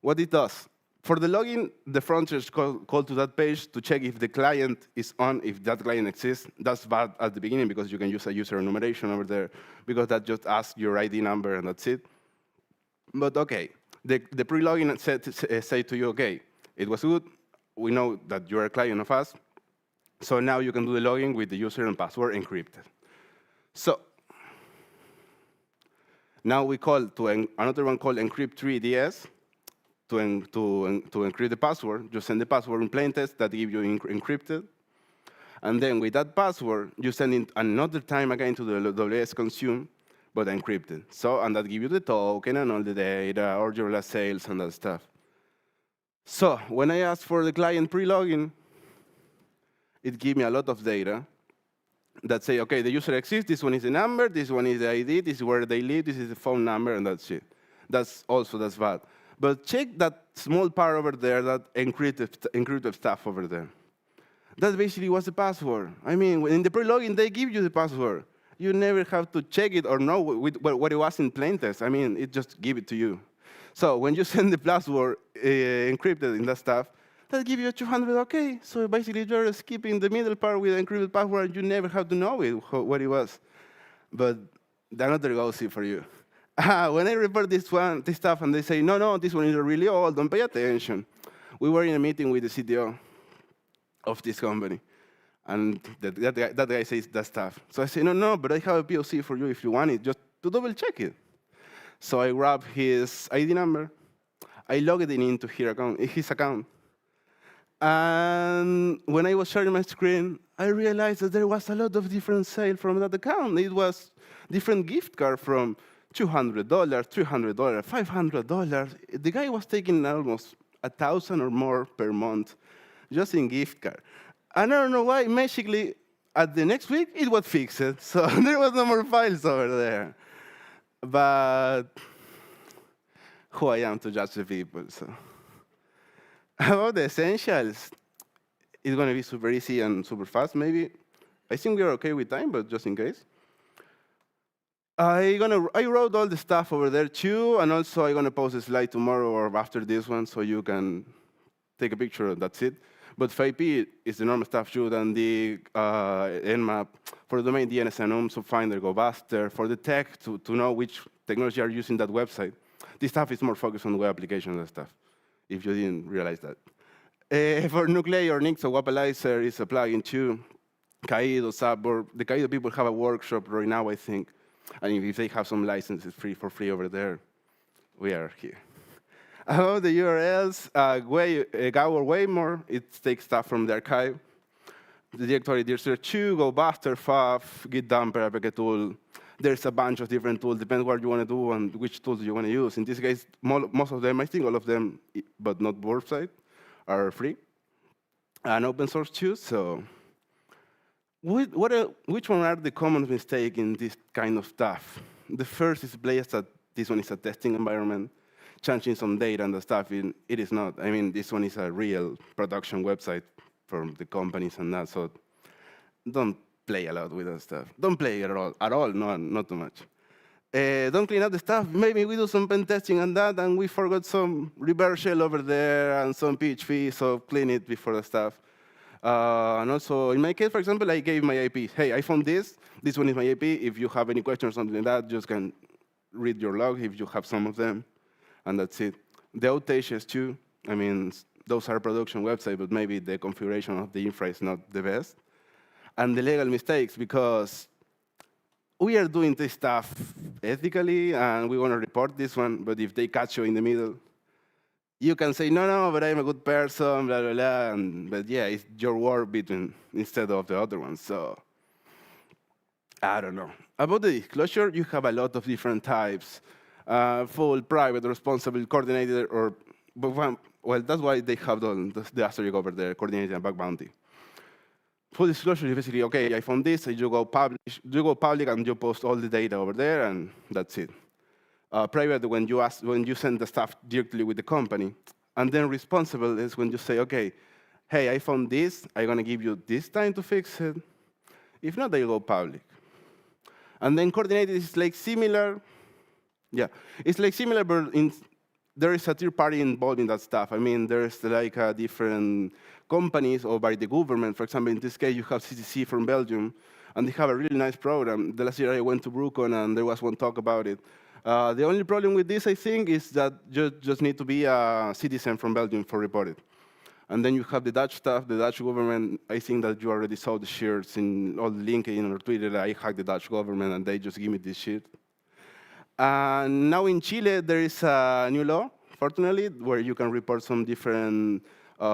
What it does, for the login, the front is call to that page to check if the client is on, if that client exists. That's bad at the beginning because you can use a user enumeration over there because that just asks your ID number and that's it. But OK, the pre-login say to you, OK, it was good. We know that you're a client of us. So now you can do the login with the user and password encrypted. So now we call to another one called encrypt3ds to encrypt the password. You send the password in plain text that gives you encrypted. And then with that password, you send it another time again to the wsconsume, but encrypted. So, and that gives you the token and all the data, or your last sales and that stuff. So when I ask for the client pre-login, it gives me a lot of data that say, OK, the user exists. This one is the number. This one is the ID. This is where they live. This is the phone number, and that's it. That's bad. But check that small part over there, that encrypted stuff over there. That basically was the password. I mean, in the pre-login, they give you the password. You never have to check it or know what it was in plain text. I mean, it just give it to you. So when you send the password encrypted in that stuff, that give you 200, okay. So basically you're skipping the middle part with encrypted password, you never have to know what it was. But another goes for you. When I report this stuff and they say, no, this one is really old, don't pay attention. We were in a meeting with the CTO of this company. And that guy says that stuff. So I say, no, but I have a POC for you if you want it, just to double check it. So I grab his ID number. I logged it into his account. And when I was sharing my screen, I realized that there was a lot of different sales from that account. It was different gift cards from $200, $300, $500. The guy was taking almost 1,000 or more per month just in gift card. And I don't know why, magically, at the next week, it was fixed. So there was no more files over there. But who I am to judge the people, so. About the essentials, it's going to be super easy and super fast, maybe. I think we're OK with time, but just in case. I wrote all the stuff over there, too, and also I'm going to post a slide tomorrow or after this one, so you can take a picture, that's it. But FIP is the normal stuff, too, and the Nmap. For the domain, DNS and subfinder, go faster. For the tech, to know which technology are using that website. This stuff is more focused on web applications and stuff, if you didn't realize that. For Nuclei or Nix, so Wapalizer is a plugin too. Kaido, Subboard. The Kaido people have a workshop right now, I think. And if they have some licenses for free over there, we are here. About the URLs, Gower Waymore, it takes stuff from the archive. The directory, there's 2, Go Buster, Fav, Git Dumper, APK tool. There's a bunch of different tools, depends what you want to do and which tools you want to use. In this case, most of them, I think all of them, but not website, are free. And open source too, so which one are the common mistakes in this kind of stuff? The first is that this one is a testing environment, changing some data and the stuff. It is not. I mean, this one is a real production website for the companies and that, so don't play a lot with that stuff. Don't play at all, no, not too much. Don't clean up the stuff. Maybe we do some pen testing and that, and we forgot some reverse shell over there and some PHP, so clean it before the stuff. And also, in my case, for example, I gave my IP. Hey, I found this. This one is my IP. If you have any questions or something like that, just can read your log if you have some of them, and that's it. The outages too. I mean, those are production websites, but maybe the configuration of the infra is not the best. And the legal mistakes, because we are doing this stuff ethically, and we want to report this one, but if they catch you in the middle, you can say, no, but I'm a good person, blah, blah, blah. But yeah, it's your word between instead of the other one. So I don't know. About the disclosure, you have a lot of different types. Full, private, responsible, coordinated, or, well, that's why they have the asterisk over there, coordinated and bug bounty. Full disclosure is basically, okay, I found this, you go public, and you post all the data over there, and that's it. Private, when you send the stuff directly with the company. And then responsible is when you say, okay, hey, I found this, I'm going to give you this time to fix it. If not, they'll go public. And then coordinated is like similar. Yeah, it's like similar, but there is a third party involved in that stuff. I mean, there's like different companies or by the government. For example, in this case, you have CTC from Belgium, and they have a really nice program. The last year I went to Brucon, and there was one talk about it. The only problem with this, I think, is that you just need to be a citizen from Belgium for reporting. And then you have the Dutch stuff, the Dutch government. I think that you already saw the shares in all LinkedIn or Twitter. I hacked the Dutch government, and they just give me this shit. Now in Chile, there is a new law, fortunately, where you can report some different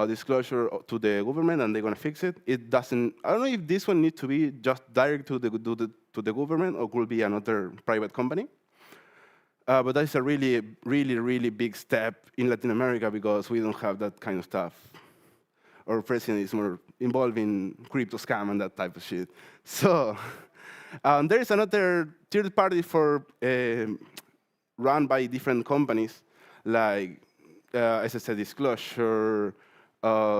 disclosure to the government, and they're going to fix it. It doesn't. I don't know if this one needs to be just direct to the government, or could be another private company. But that's a really, really, really big step in Latin America because we don't have that kind of stuff. Our president is more involved in crypto scam and that type of shit. So there is another third party for run by different companies, like SSL Disclosure,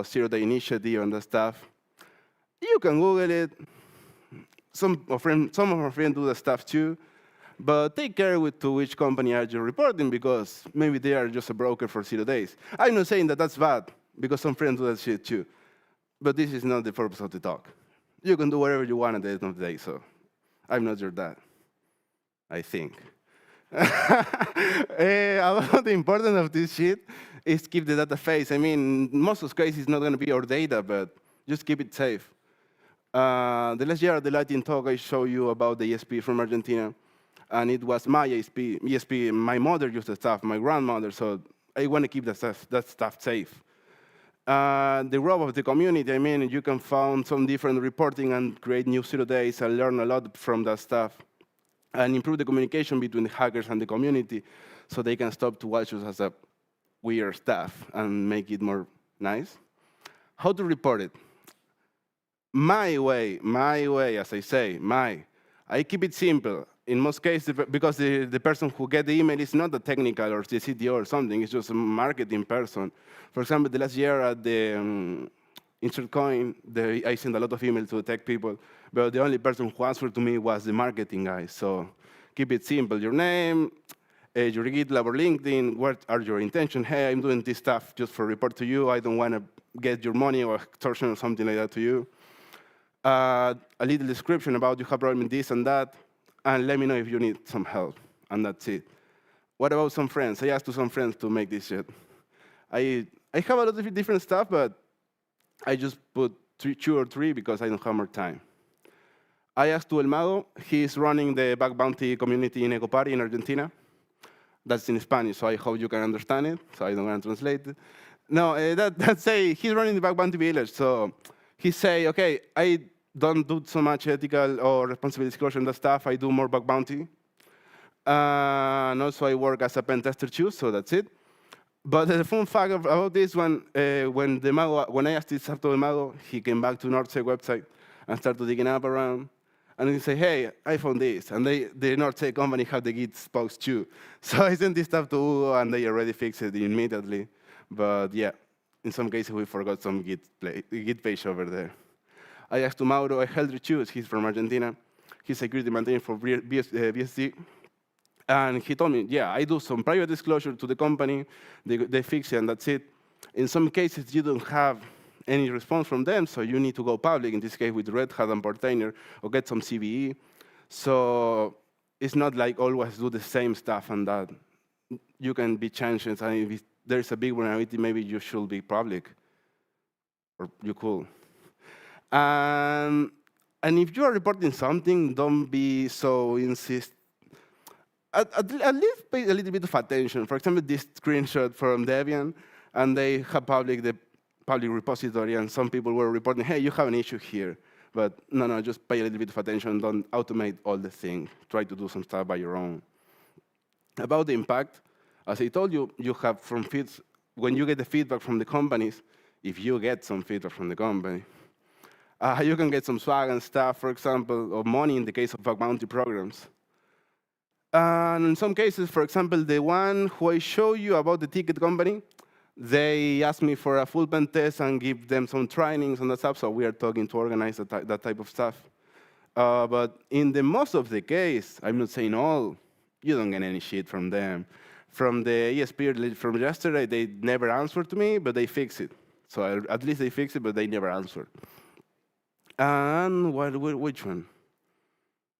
Zero Day Initiative, and that stuff. You can Google it. Some of our friends do that stuff too. But take care to which company are you reporting, because maybe they are just a broker for 0 days. I'm not saying that that's bad. because some friends do that shit too. But this is not the purpose of the talk. You can do whatever you want at the end of the day, so I'm not your dad, I think. About the importance of this shit is keep the data safe. I mean, most of the cases it's not going to be our data, but just keep it safe. The last year at the Latin talk, I showed you about the ESP from Argentina, and it was my ESP. My mother used the stuff, my grandmother, so I want to keep that stuff safe. The role of the community, I mean, you can find some different reporting and create new 0 days and learn a lot from that stuff and improve the communication between the hackers and the community so they can stop to watch us as a weird stuff and make it more nice. How to report it? My way, as I say, I keep it simple. In most cases, because the person who get the email is not the technical or the CTO or something, it's just a marketing person. For example, the last year at the Insert Coin, I sent a lot of emails to tech people, but the only person who answered to me was the marketing guy. So keep it simple. Your name, your GitLab or LinkedIn, what are your intentions? Hey, I'm doing this stuff just for report to you. I don't want to get your money or extortion or something like that to you. A little description about you have problem with this and that, and let me know if you need some help, and that's it. What about some friends? I asked to some friends to make this shit. I have a lot of different stuff, but I just put 2 or 3 because I don't have more time. I asked to El Mago. He's running the bug bounty community in Ecopari in Argentina. That's in Spanish, so I hope you can understand it, so I don't want to translate it. No, that's he's running the bug bounty village, so he say, okay, I don't do so much ethical or responsible disclosure and that stuff. I do more bug bounty. And also I work as a pen tester too, so that's it. But the fun fact about this one, when I asked this up to El Mago, he came back to NorthSec website and started digging up around. And he said, hey, I found this. And the NorthSec company had the Git post too. So I sent this stuff to Hugo, and they already fixed it immediately. But yeah, in some cases, we forgot some Git page over there. I asked to Mauro Eldrichus, he's from Argentina. He's security maintainer for BSD. And he told me, yeah, I do some private disclosure to the company. They fix it, and that's it. In some cases, you don't have any response from them, so you need to go public, in this case with Red Hat and Portainer, or get some CVE. So it's not like always do the same stuff and that. You can be changed, and if there's a big vulnerability, maybe you should be public, or you could. And if you are reporting something, don't be so insist. At least pay a little bit of attention. For example, this screenshot from Debian, and they have the public repository, and some people were reporting, hey, you have an issue here. But no, just pay a little bit of attention. Don't automate all the thing. Try to do some stuff by your own. About the impact, as I told you, you have from feeds, when you get the feedback from the companies, if you get some feedback from the company, you can get some swag and stuff, for example, or money in the case of bug bounty programs. And in some cases, for example, the one who I show you about the ticket company, they asked me for a full pen test and give them some trainings and that stuff, so we are talking to organize that type of stuff. But in the most of the case, I'm not saying all, you don't get any shit from them. From the ESP from yesterday, they never answered to me, but they fix it. So at least they fix it, but they never answered. And which one?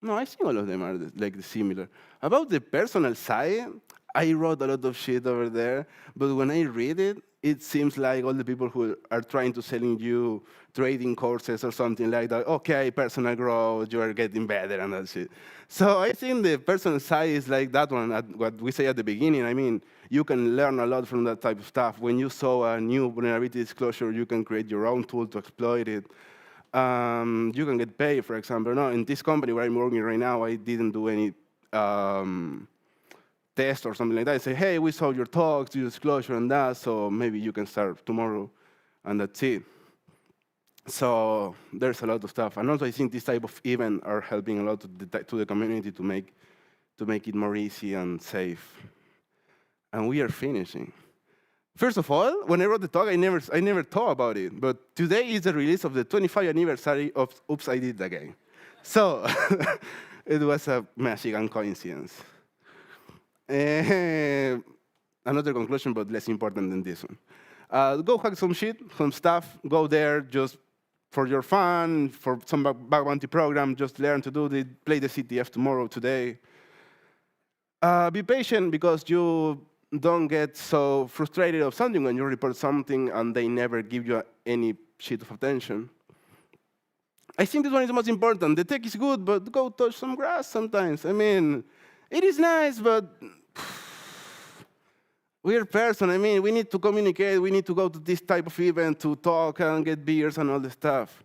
No, I think all of them are like similar. About the personal side, I wrote a lot of shit over there, but when I read it, it seems like all the people who are trying to selling you trading courses or something like that, okay, personal growth, you are getting better and that shit. So I think the personal side is like that one, what we say at the beginning. I mean, you can learn a lot from that type of stuff. When you saw a new vulnerability disclosure, you can create your own tool to exploit it. You can get paid, for example. No, in this company where I'm working right now, I didn't do any test or something like that. I say, hey, we saw your talks, your disclosure and that, so maybe you can start tomorrow, and that's it. So there's a lot of stuff. And also I think this type of event are helping a lot to the community to make it more easy and safe. And we are finishing. First of all, when I wrote the talk, I never thought about it. But today is the release of the 25th anniversary of Oops, I Did It Again. So it was a magical coincidence. Another conclusion, but less important than this one. Go hack some shit, some stuff. Go there just for your fun, for some bug bounty program. Just learn to do it. Play the CTF tomorrow, today. Be patient because you don't get so frustrated of something when you report something and they never give you any shit of attention. I think this one is the most important. The tech is good, but go touch some grass sometimes. I mean, it is nice, but we're person. I mean, we need to communicate. We need to go to this type of event to talk and get beers and all the stuff.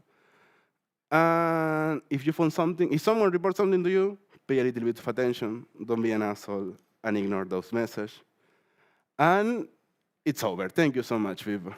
And if you find something, if someone reports something to you, pay a little bit of attention. Don't be an asshole and ignore those messages. And it's over. Thank you so much, Viva.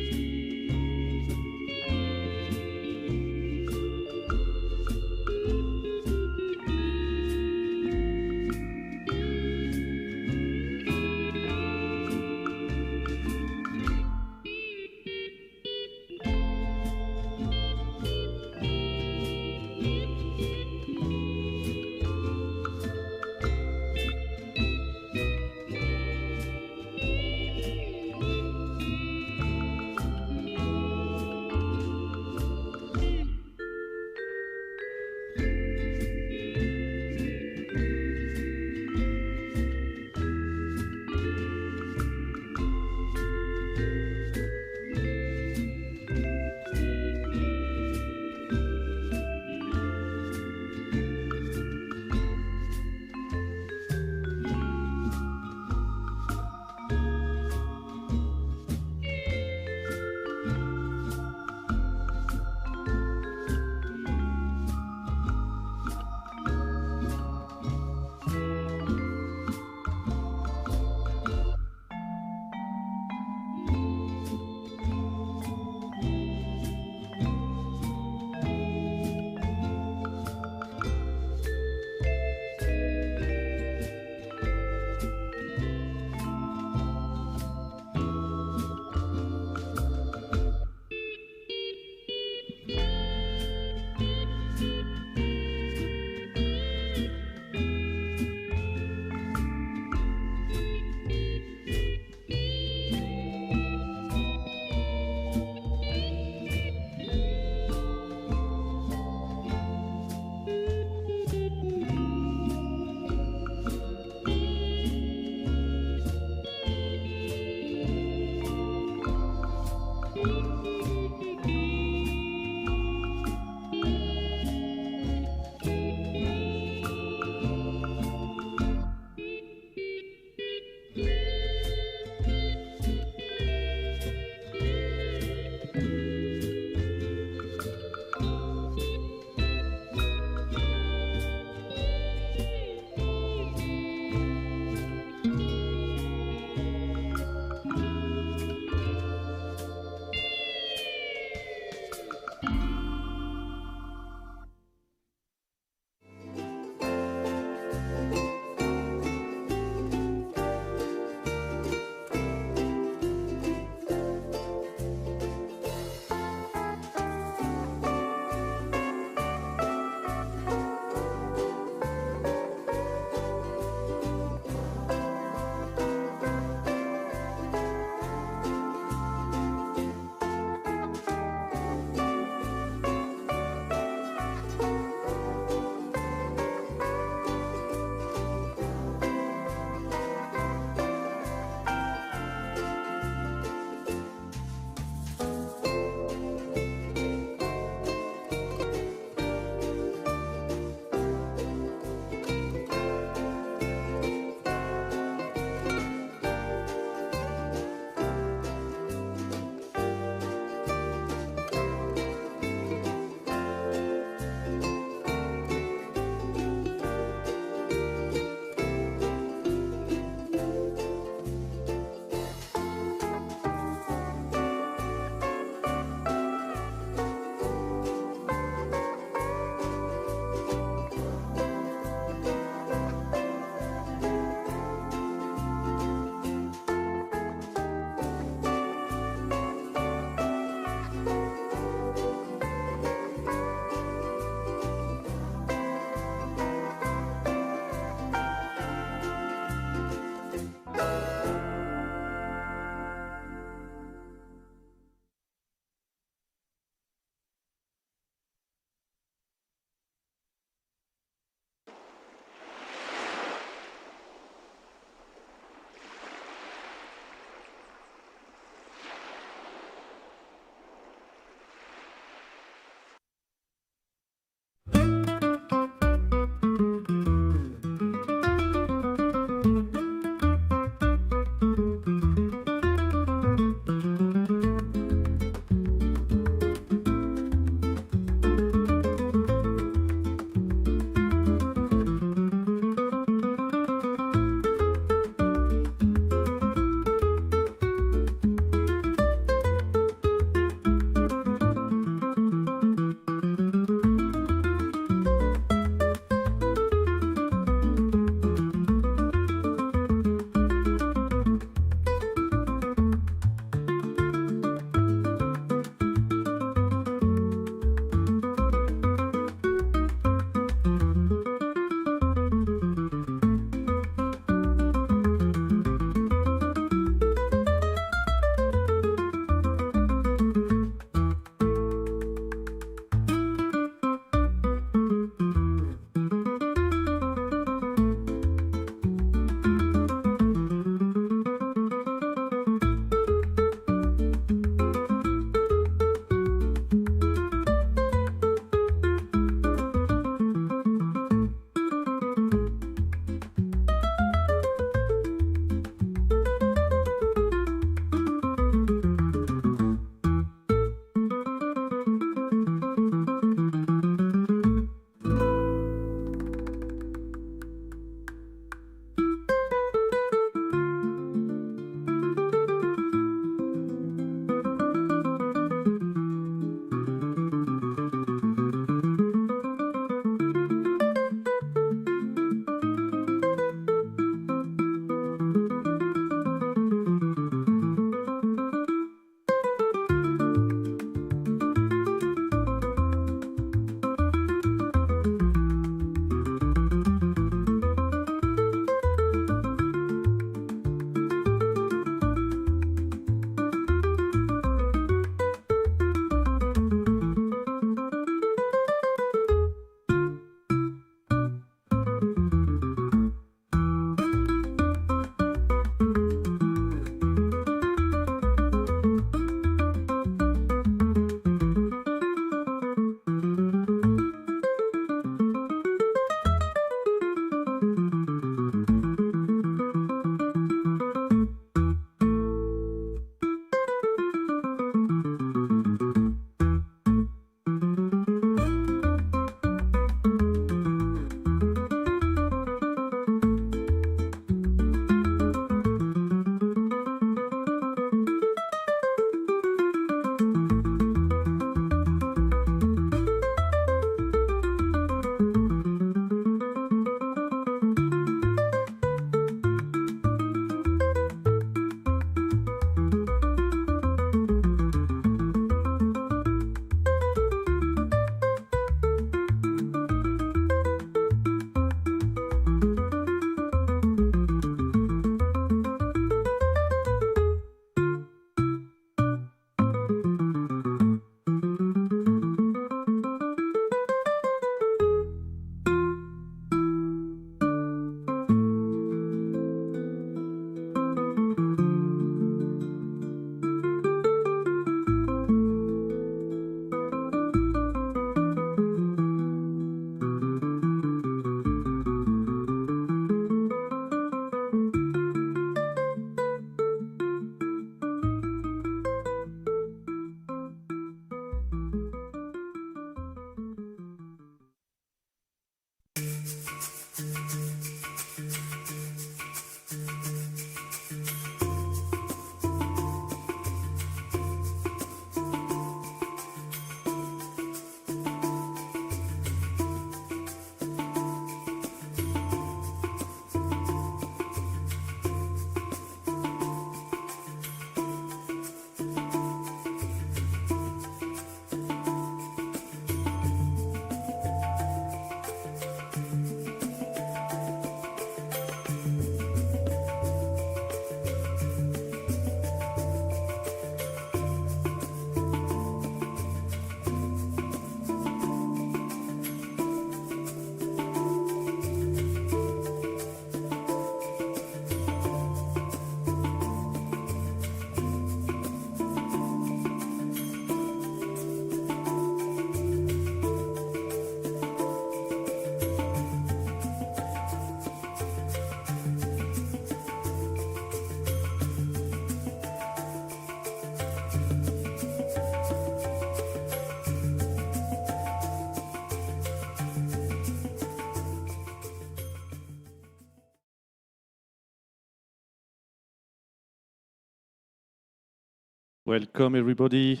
Welcome, everybody.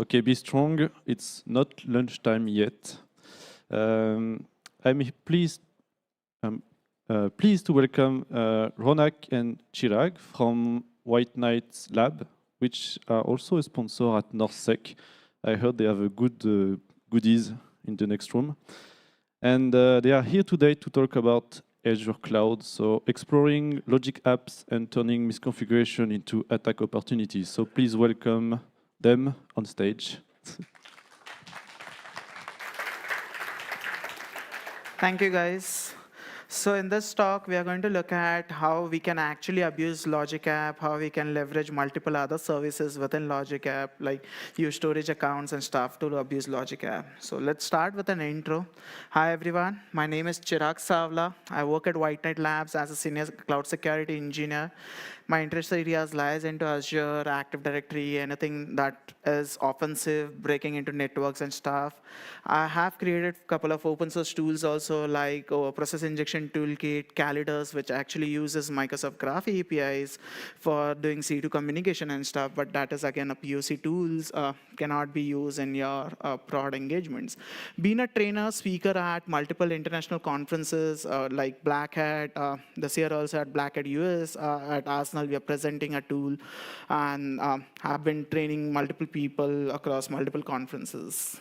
Okay, be strong. It's not lunchtime yet. I'm pleased to welcome Ronak and Chirag from White Knight's Lab, which are also a sponsor at NorthSec. I heard they have a good goodies in the next room. And they are here today to talk about Azure Cloud, so exploring logic apps and turning misconfiguration into attack opportunities. So please welcome them on stage. Thank you, guys. So in this talk, we are going to look at how we can actually abuse Logic App, how we can leverage multiple other services within Logic App, like use storage accounts and stuff to abuse Logic App. So let's start with an intro. Hi, everyone. My name is Chirag Savla. I work at White Knight Labs as a senior cloud security engineer. My interest areas lies into Azure, Active Directory, anything that is offensive, breaking into networks and stuff. I have created a couple of open source tools also, like Process Injection Toolkit, Calidus, which actually uses Microsoft Graph APIs for doing C2 communication and stuff, but that is again a POC tools, cannot be used in your prod engagements. Being a trainer, speaker at multiple international conferences like Black Hat, this year also at Black Hat US, at Arsenal, we are presenting a tool, and have been training multiple people across multiple conferences.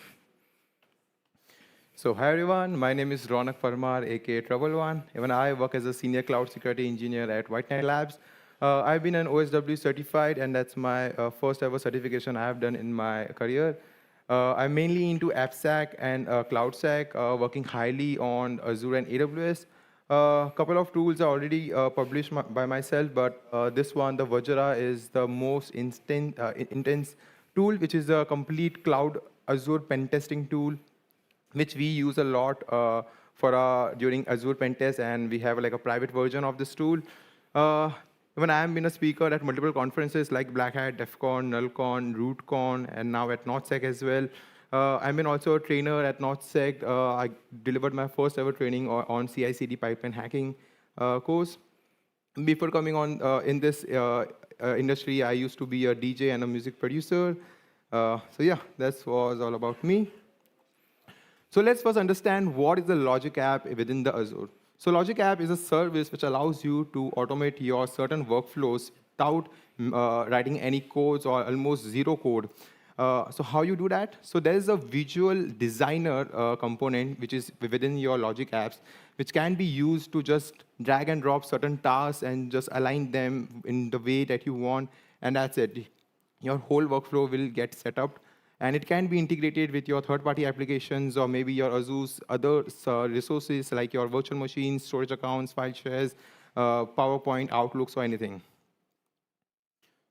So hi everyone, my name is Ronak Parmar, aka Trouble One. Even I work as a senior cloud security engineer at White Knight Labs. I've been an OSW certified, and that's my first ever certification I have done in my career. I'm mainly into AppSec and CloudSec, working highly on Azure and AWS. A couple of tools are already published by myself, but this one, the Vajra, is the most intense tool, which is a complete cloud Azure pen testing tool, which we use a lot during Azure pen test, and we have like a private version of this tool. Even I have been a speaker at multiple conferences like Black Hat, DEF CON, NullCon, RootCon, and now at NorthSec as well. I've been also a trainer at NorthSec. I delivered my first ever training on CI/CD pipeline hacking course. Before coming on in this industry, I used to be a DJ and a music producer. So yeah, that was all about me. So let's first understand what is the Logic App within the Azure. So Logic App is a service which allows you to automate your certain workflows without writing any codes or almost zero code. So how you do that? So there is a visual designer component which is within your Logic Apps, which can be used to just drag and drop certain tasks and just align them in the way that you want, and that's it. Your whole workflow will get set up, and it can be integrated with your third-party applications or maybe your Azure's other resources like your virtual machines, storage accounts, file shares, PowerPoint, Outlooks, or anything.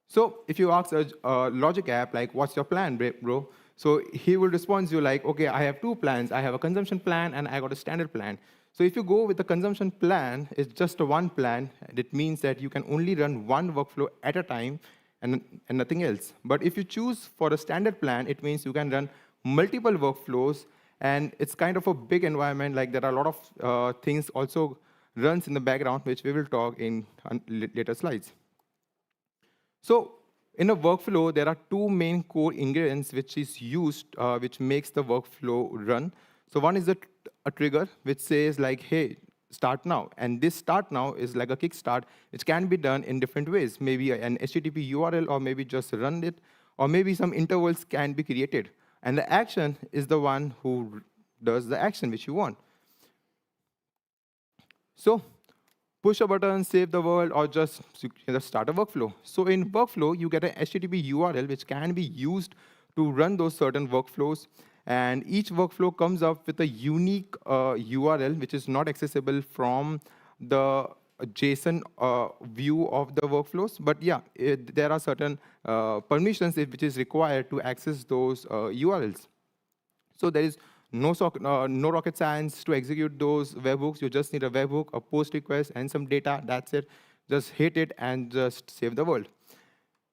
So if you ask a Logic App, like, what's your plan, bro? So he will respond to you like, OK, I have two plans. I have a consumption plan, and I got a standard plan. So if you go with the consumption plan, it's just a one plan. And it means that you can only run one workflow at a time and nothing else. But if you choose for a standard plan, it means you can run multiple workflows. And it's kind of a big environment. Like, there are a lot of things also runs in the background, which we will talk in later slides. So in a workflow, there are two main core ingredients which is used, which makes the workflow run. So one is a trigger, which says like, hey, start now. And this start now is like a kickstart, which can be done in different ways. Maybe an HTTP URL, or maybe just run it, or maybe some intervals can be created. And the action is the one who does the action which you want. So push a button, save the world, or just start a workflow. So in workflow, you get an HTTP URL, which can be used to run those certain workflows. And each workflow comes up with a unique URL, which is not accessible from the JSON view of the workflows. But yeah, there are certain permissions which is required to access those URLs. So there is no rocket science to execute those webhooks. You just need a webhook, a post request, and some data. That's it. Just hit it and just save the world.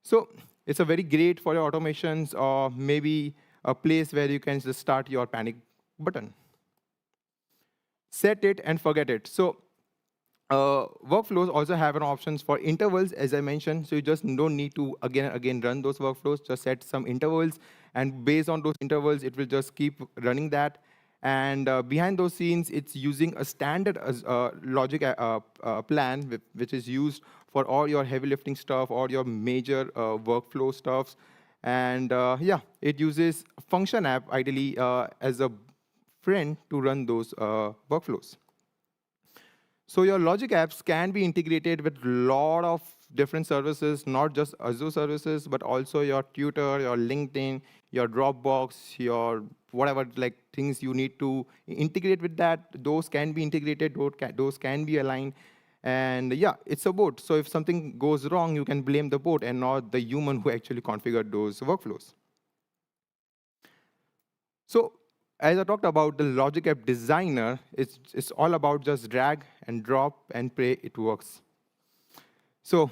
So it's a very great for your automations, or maybe a place where you can just start your panic button. Set it and forget it. So Workflows also have an options for intervals, as I mentioned. So you just don't need to again run those workflows. Just set some intervals, and based on those intervals, it will just keep running that. And behind those scenes, it's using a standard logic plan, which is used for all your heavy lifting stuff, or your major workflow stuffs. And yeah, it uses function app ideally as a friend to run those workflows. So your logic apps can be integrated with a lot of different services, not just Azure services, but also your Twitter, your LinkedIn, your Dropbox, your whatever like things you need to integrate with that. Those can be integrated, those can be aligned. And yeah, it's a bot. So if something goes wrong, you can blame the bot and not the human who actually configured those workflows. So as I talked about the logic app designer, it's all about just drag and drop and pray it works. So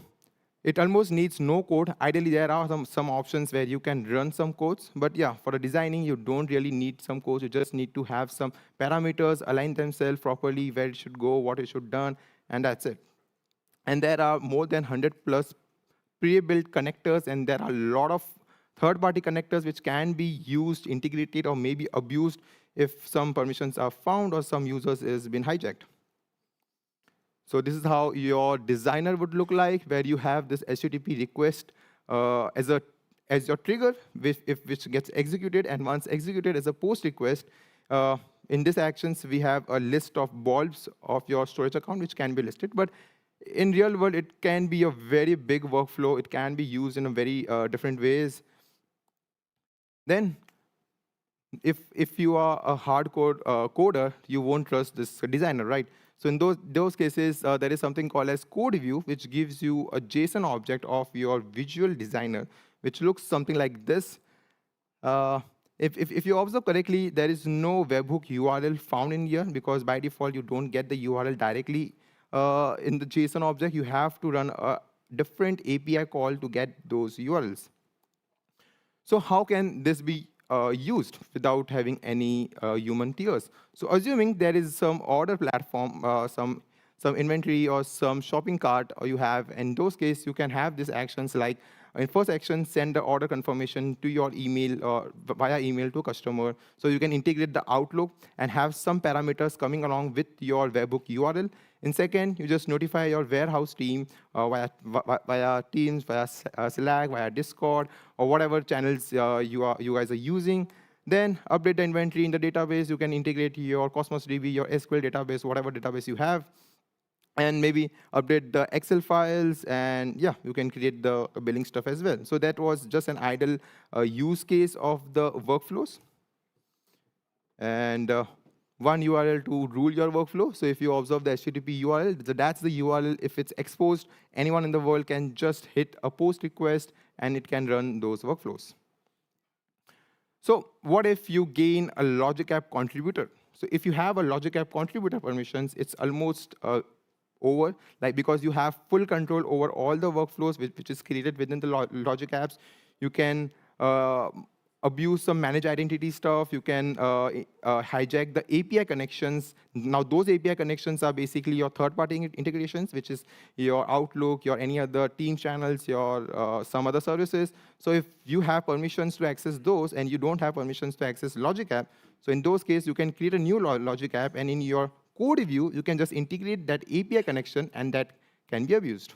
it almost needs no code. Ideally, there are some options where you can run some codes. But yeah, for the designing, you don't really need some codes. You just need to have some parameters, align themselves properly, where it should go, what it should done, and that's it. And there are more than 100 plus pre-built connectors, and there are a lot of third-party connectors which can be used, integrated, or maybe abused if some permissions are found or some users has been hijacked. So this is how your designer would look like, where you have this HTTP request as your trigger, which gets executed, and once executed as a post request, in these actions, we have a list of bulbs of your storage account, which can be listed. But in real world, it can be a very big workflow. It can be used in a very different ways. Then, if you are a hardcore coder, you won't trust this designer, right? So in those cases, there is something called as code view, which gives you a JSON object of your visual designer, which looks something like this. If you observe correctly, there is no webhook URL found in here, because by default, you don't get the URL directly in the JSON object. You have to run a different API call to get those URLs. So how can this be used without having any human tiers? So assuming there is some order platform, some inventory or some shopping cart you have, in those cases, you can have these actions like, in first action, send the order confirmation to your email or via email to a customer. So you can integrate the Outlook and have some parameters coming along with your webhook URL. In second, you just notify your warehouse team via Teams, via Slack, via Discord, or whatever channels you guys are using. Then update the inventory in the database. You can integrate your Cosmos DB, your SQL database, whatever database you have. And maybe update the Excel files, and yeah, you can create the billing stuff as well. So that was just an idle use case of the workflows. And one URL to rule your workflow. So if you observe the HTTP URL, that's the URL. If it's exposed, anyone in the world can just hit a post request, and it can run those workflows. So what if you gain a logic app contributor? So if you have a logic app contributor permissions, it's almost over, like, because you have full control over all the workflows which is created within the logic apps. You can abuse some managed identity stuff. You can hijack the API connections. Now, those API connections are basically your third-party integrations, which is your Outlook, your any other team channels, your some other services. So if you have permissions to access those and you don't have permissions to access logic app, so in those cases, you can create a new logic app, and in your code view, you can just integrate that API connection, and that can be abused.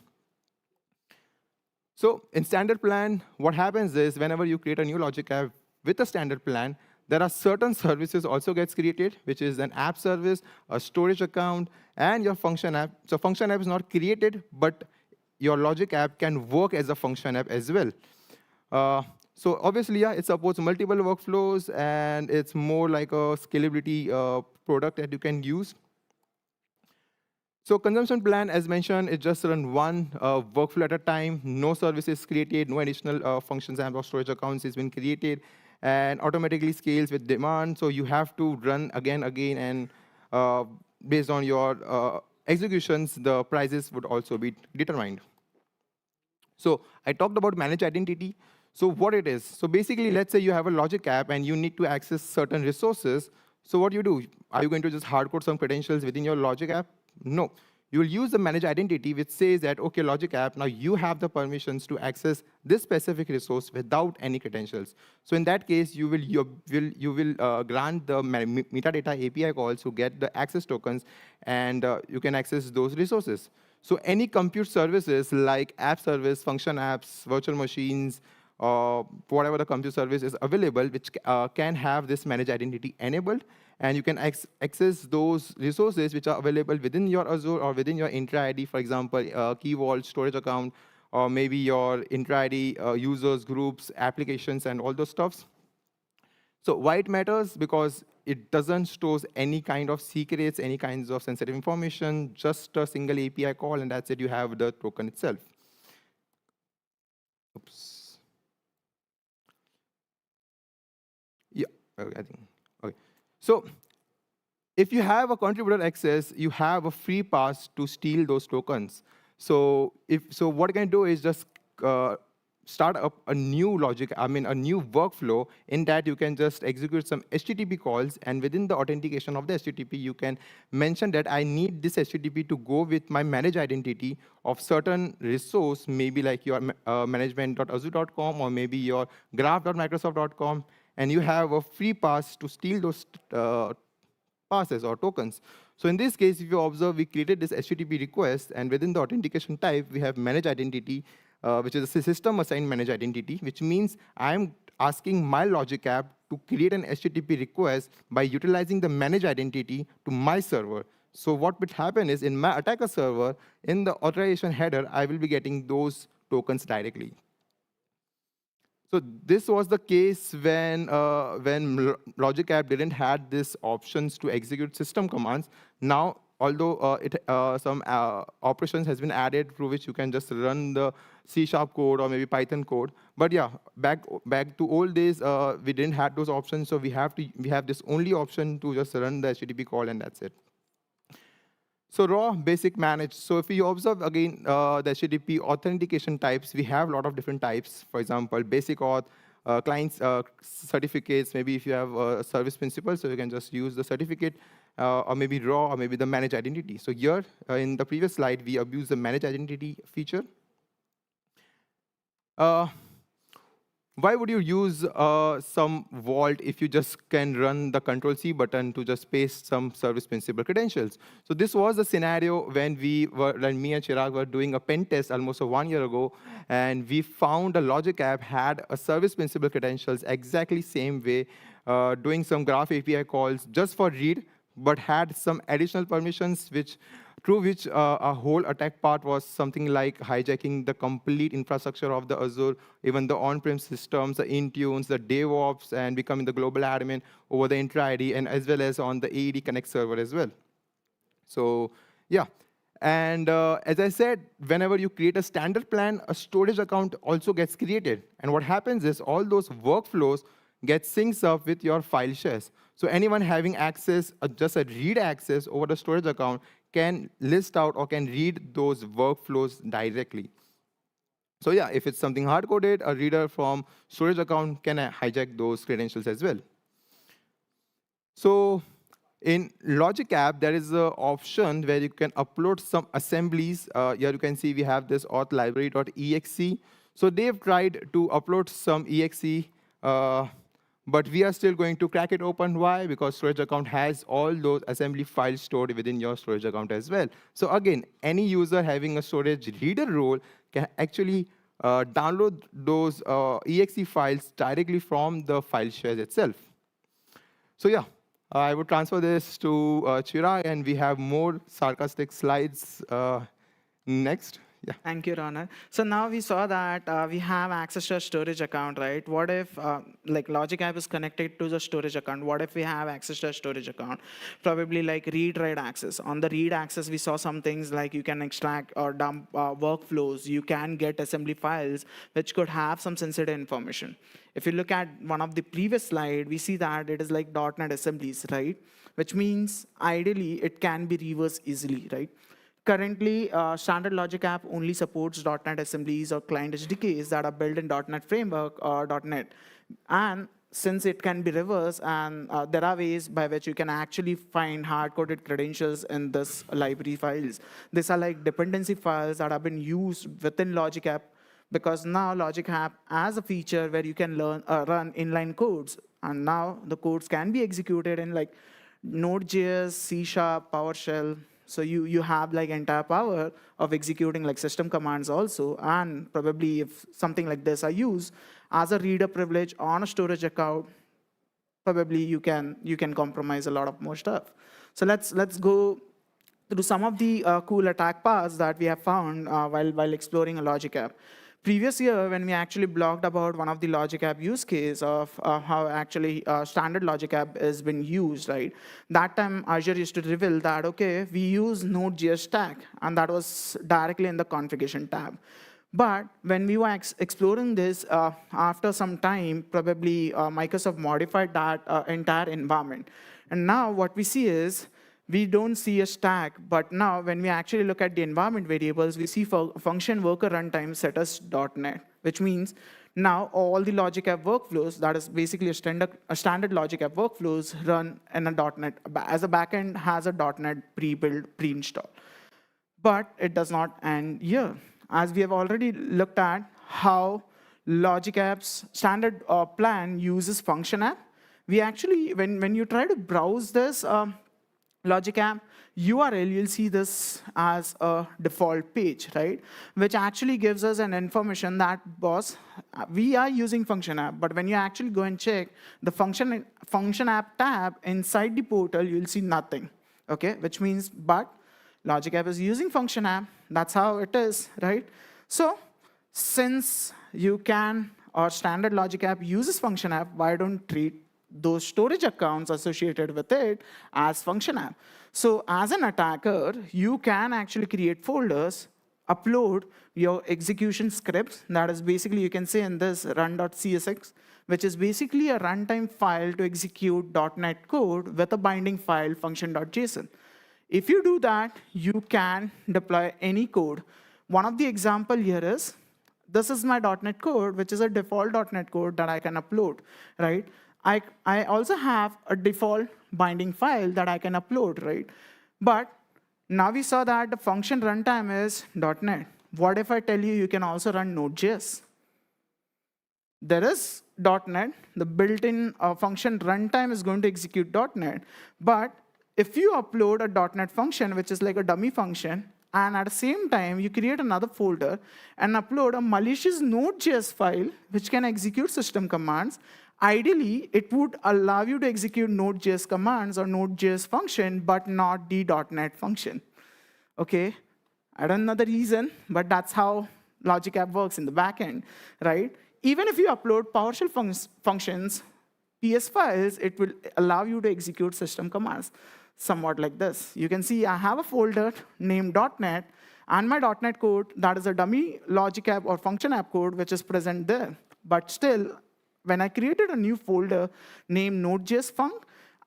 So in standard plan, what happens is whenever you create a new logic app with a standard plan, there are certain services also gets created, which is an app service, a storage account, and your function app. So function app is not created, but your logic app can work as a function app as well. So obviously, yeah, it supports multiple workflows, and it's more like a scalability product that you can use. So consumption plan, as mentioned, it just run one workflow at a time. No services created, no additional functions and or storage accounts has been created, and automatically scales with demand. So you have to run again, and based on your executions, the prices would also be determined. So I talked about managed identity. So what it is? So basically, let's say you have a logic app and you need to access certain resources. So what do? Are you going to just hardcode some credentials within your logic app? No. you will use the manage identity, which says that, okay, logic app, now you have the permissions to access this specific resource without any credentials. So in that case, you will grant the metadata API calls to get the access tokens, and you can access those resources. So any compute services like app service, function apps, virtual machines, or whatever the compute service is available, which can have this manage identity enabled, and you can access those resources which are available within your Azure or within your intra-ID, for example, key vault, storage account, or maybe your intra-ID users, groups, applications, and all those stuffs. So why it matters? Because it doesn't store any kind of secrets, any kinds of sensitive information, just a single API call, and that's it, you have the token itself. Oops. Yeah, okay, I think, okay. So if you have a contributor access, you have a free pass to steal those tokens. So what you can do is just start up a new a new workflow in that you can just execute some HTTP calls, and within the authentication of the HTTP, you can mention that I need this HTTP to go with my manage identity of certain resource, maybe like your management.azure.com or maybe your graph.microsoft.com, and you have a free pass to steal those passes or tokens. So in this case, if you observe, we created this HTTP request, and within the authentication type, we have manage identity, which is a system assigned manage identity, which means I'm asking my logic app to create an HTTP request by utilizing the manage identity to my server. So what would happen is in my attacker server, in the authorization header, I will be getting those tokens directly. So this was the case when Logic App didn't had these options to execute system commands. Now, although some operations has been added through which you can just run the C# code or maybe Python code. But yeah, back to old days, we didn't have those options, so we have this only option to just run the HTTP call, and that's it. So raw, basic, managed. So if you observe, again, the HTTP authentication types, we have a lot of different types. For example, basic auth, clients certificates, maybe if you have a service principal, so you can just use the certificate, or maybe raw, or maybe the managed identity. So here, in the previous slide, we abused the managed identity feature. Why would you use some vault if you just can run the Control-C button to just paste some service principal credentials? So this was the scenario when me and Chirag were doing a pen test almost 1 year ago, and we found a Logic app had a service principal credentials exactly same way, doing some graph API calls just for read, but had some additional permissions through which a whole attack part was something like hijacking the complete infrastructure of the Azure, even the on-prem systems, the Intunes, the DevOps, and becoming the global admin over the intra-ID, and as well as on the AED Connect server as well. So yeah, and as I said, whenever you create a standard plan, a storage account also gets created. And what happens is all those workflows get synced up with your file shares. So anyone having access, just a read access over the storage account, can list out or can read those workflows directly. So yeah, if it's something hard-coded, a reader from storage account can hijack those credentials as well. So in Logic App, there is an option where you can upload some assemblies. Here you can see we have this auth library.exe. So they've tried to upload some exe, but we are still going to crack it open. Why? Because storage account has all those assembly files stored within your storage account as well. So again, any user having a storage reader role can actually download those exe files directly from the file shares itself. So yeah, I would transfer this to Chirag, and we have more sarcastic slides next. Yeah. Thank you, Ronak. So now we saw that we have access to a storage account, right? What if like Logic App is connected to the storage account? What if we have access to a storage account? Probably like read-write access. On the read access, we saw some things like you can extract or dump workflows. You can get assembly files which could have some sensitive information. If you look at one of the previous slide, we see that it is like .NET assemblies, right? Which means ideally it can be reversed easily, right? Currently, standard Logic App only supports .NET assemblies or client SDKs that are built in .NET Framework or .NET. And since it can be reversed, and there are ways by which you can actually find hard-coded credentials in this library files. These are like dependency files that have been used within Logic App, because now Logic App has a feature where you can run inline codes, and now the codes can be executed in like Node.js, C#, PowerShell. So you have like entire power of executing like system commands also, and probably if something like this are used as a reader privilege on a storage account, probably you can compromise a lot of more stuff. So let's go through some of the cool attack paths that we have found while exploring a Logic App. Previous year, when we actually blogged about one of the Logic App use case of how actually standard Logic App has been used, right? That time, Azure used to reveal that, OK, we use Node.js stack, and that was directly in the configuration tab. But when we were exploring this, after some time, probably Microsoft modified that entire environment. And now what we see is, we don't see a stack, but now when we actually look at the environment variables, we see function worker runtime set as .NET, which means now all the Logic App workflows, that is basically a standard Logic App workflows, run in a .NET, as a backend has a .NET pre-built, pre-install. But it does not end here. As we have already looked at how Logic App's standard plan uses function app, we actually, when you try to browse this Logic App URL, you'll see this as a default page, right? Which actually gives us an information that, boss, we are using function app, but when you actually go and check the function app tab inside the portal, you'll see nothing, okay? Which means, but Logic App is using function app. That's how it is, right? So since you can, or standard Logic App uses function app, why don't treat those storage accounts associated with it as function app? So as an attacker, you can actually create folders, upload your execution scripts. That is basically, you can say in this run.csx, which is basically a runtime file to execute .NET code with a binding file function.json. If you do that, you can deploy any code. One of the example here is, this is my .NET code, which is a default .NET code that I can upload, right? I also have a default binding file that I can upload, right? But now we saw that the function runtime is .NET. What if I tell you you can also run Node.js? There is .NET. The built-in function runtime is going to execute .NET. But if you upload a .NET function, which is like a dummy function, and at the same time, you create another folder and upload a malicious Node.js file, which can execute system commands, ideally, it would allow you to execute Node.js commands or Node.js function, but not the .NET function. Okay, I don't know the reason, but that's how Logic App works in the backend, right? Even if you upload PowerShell functions, PS files, it will allow you to execute system commands, somewhat like this. You can see I have a folder named .NET, and my .NET code, that is a dummy Logic App or function app code, which is present there. But still, when I created a new folder named Node.js func,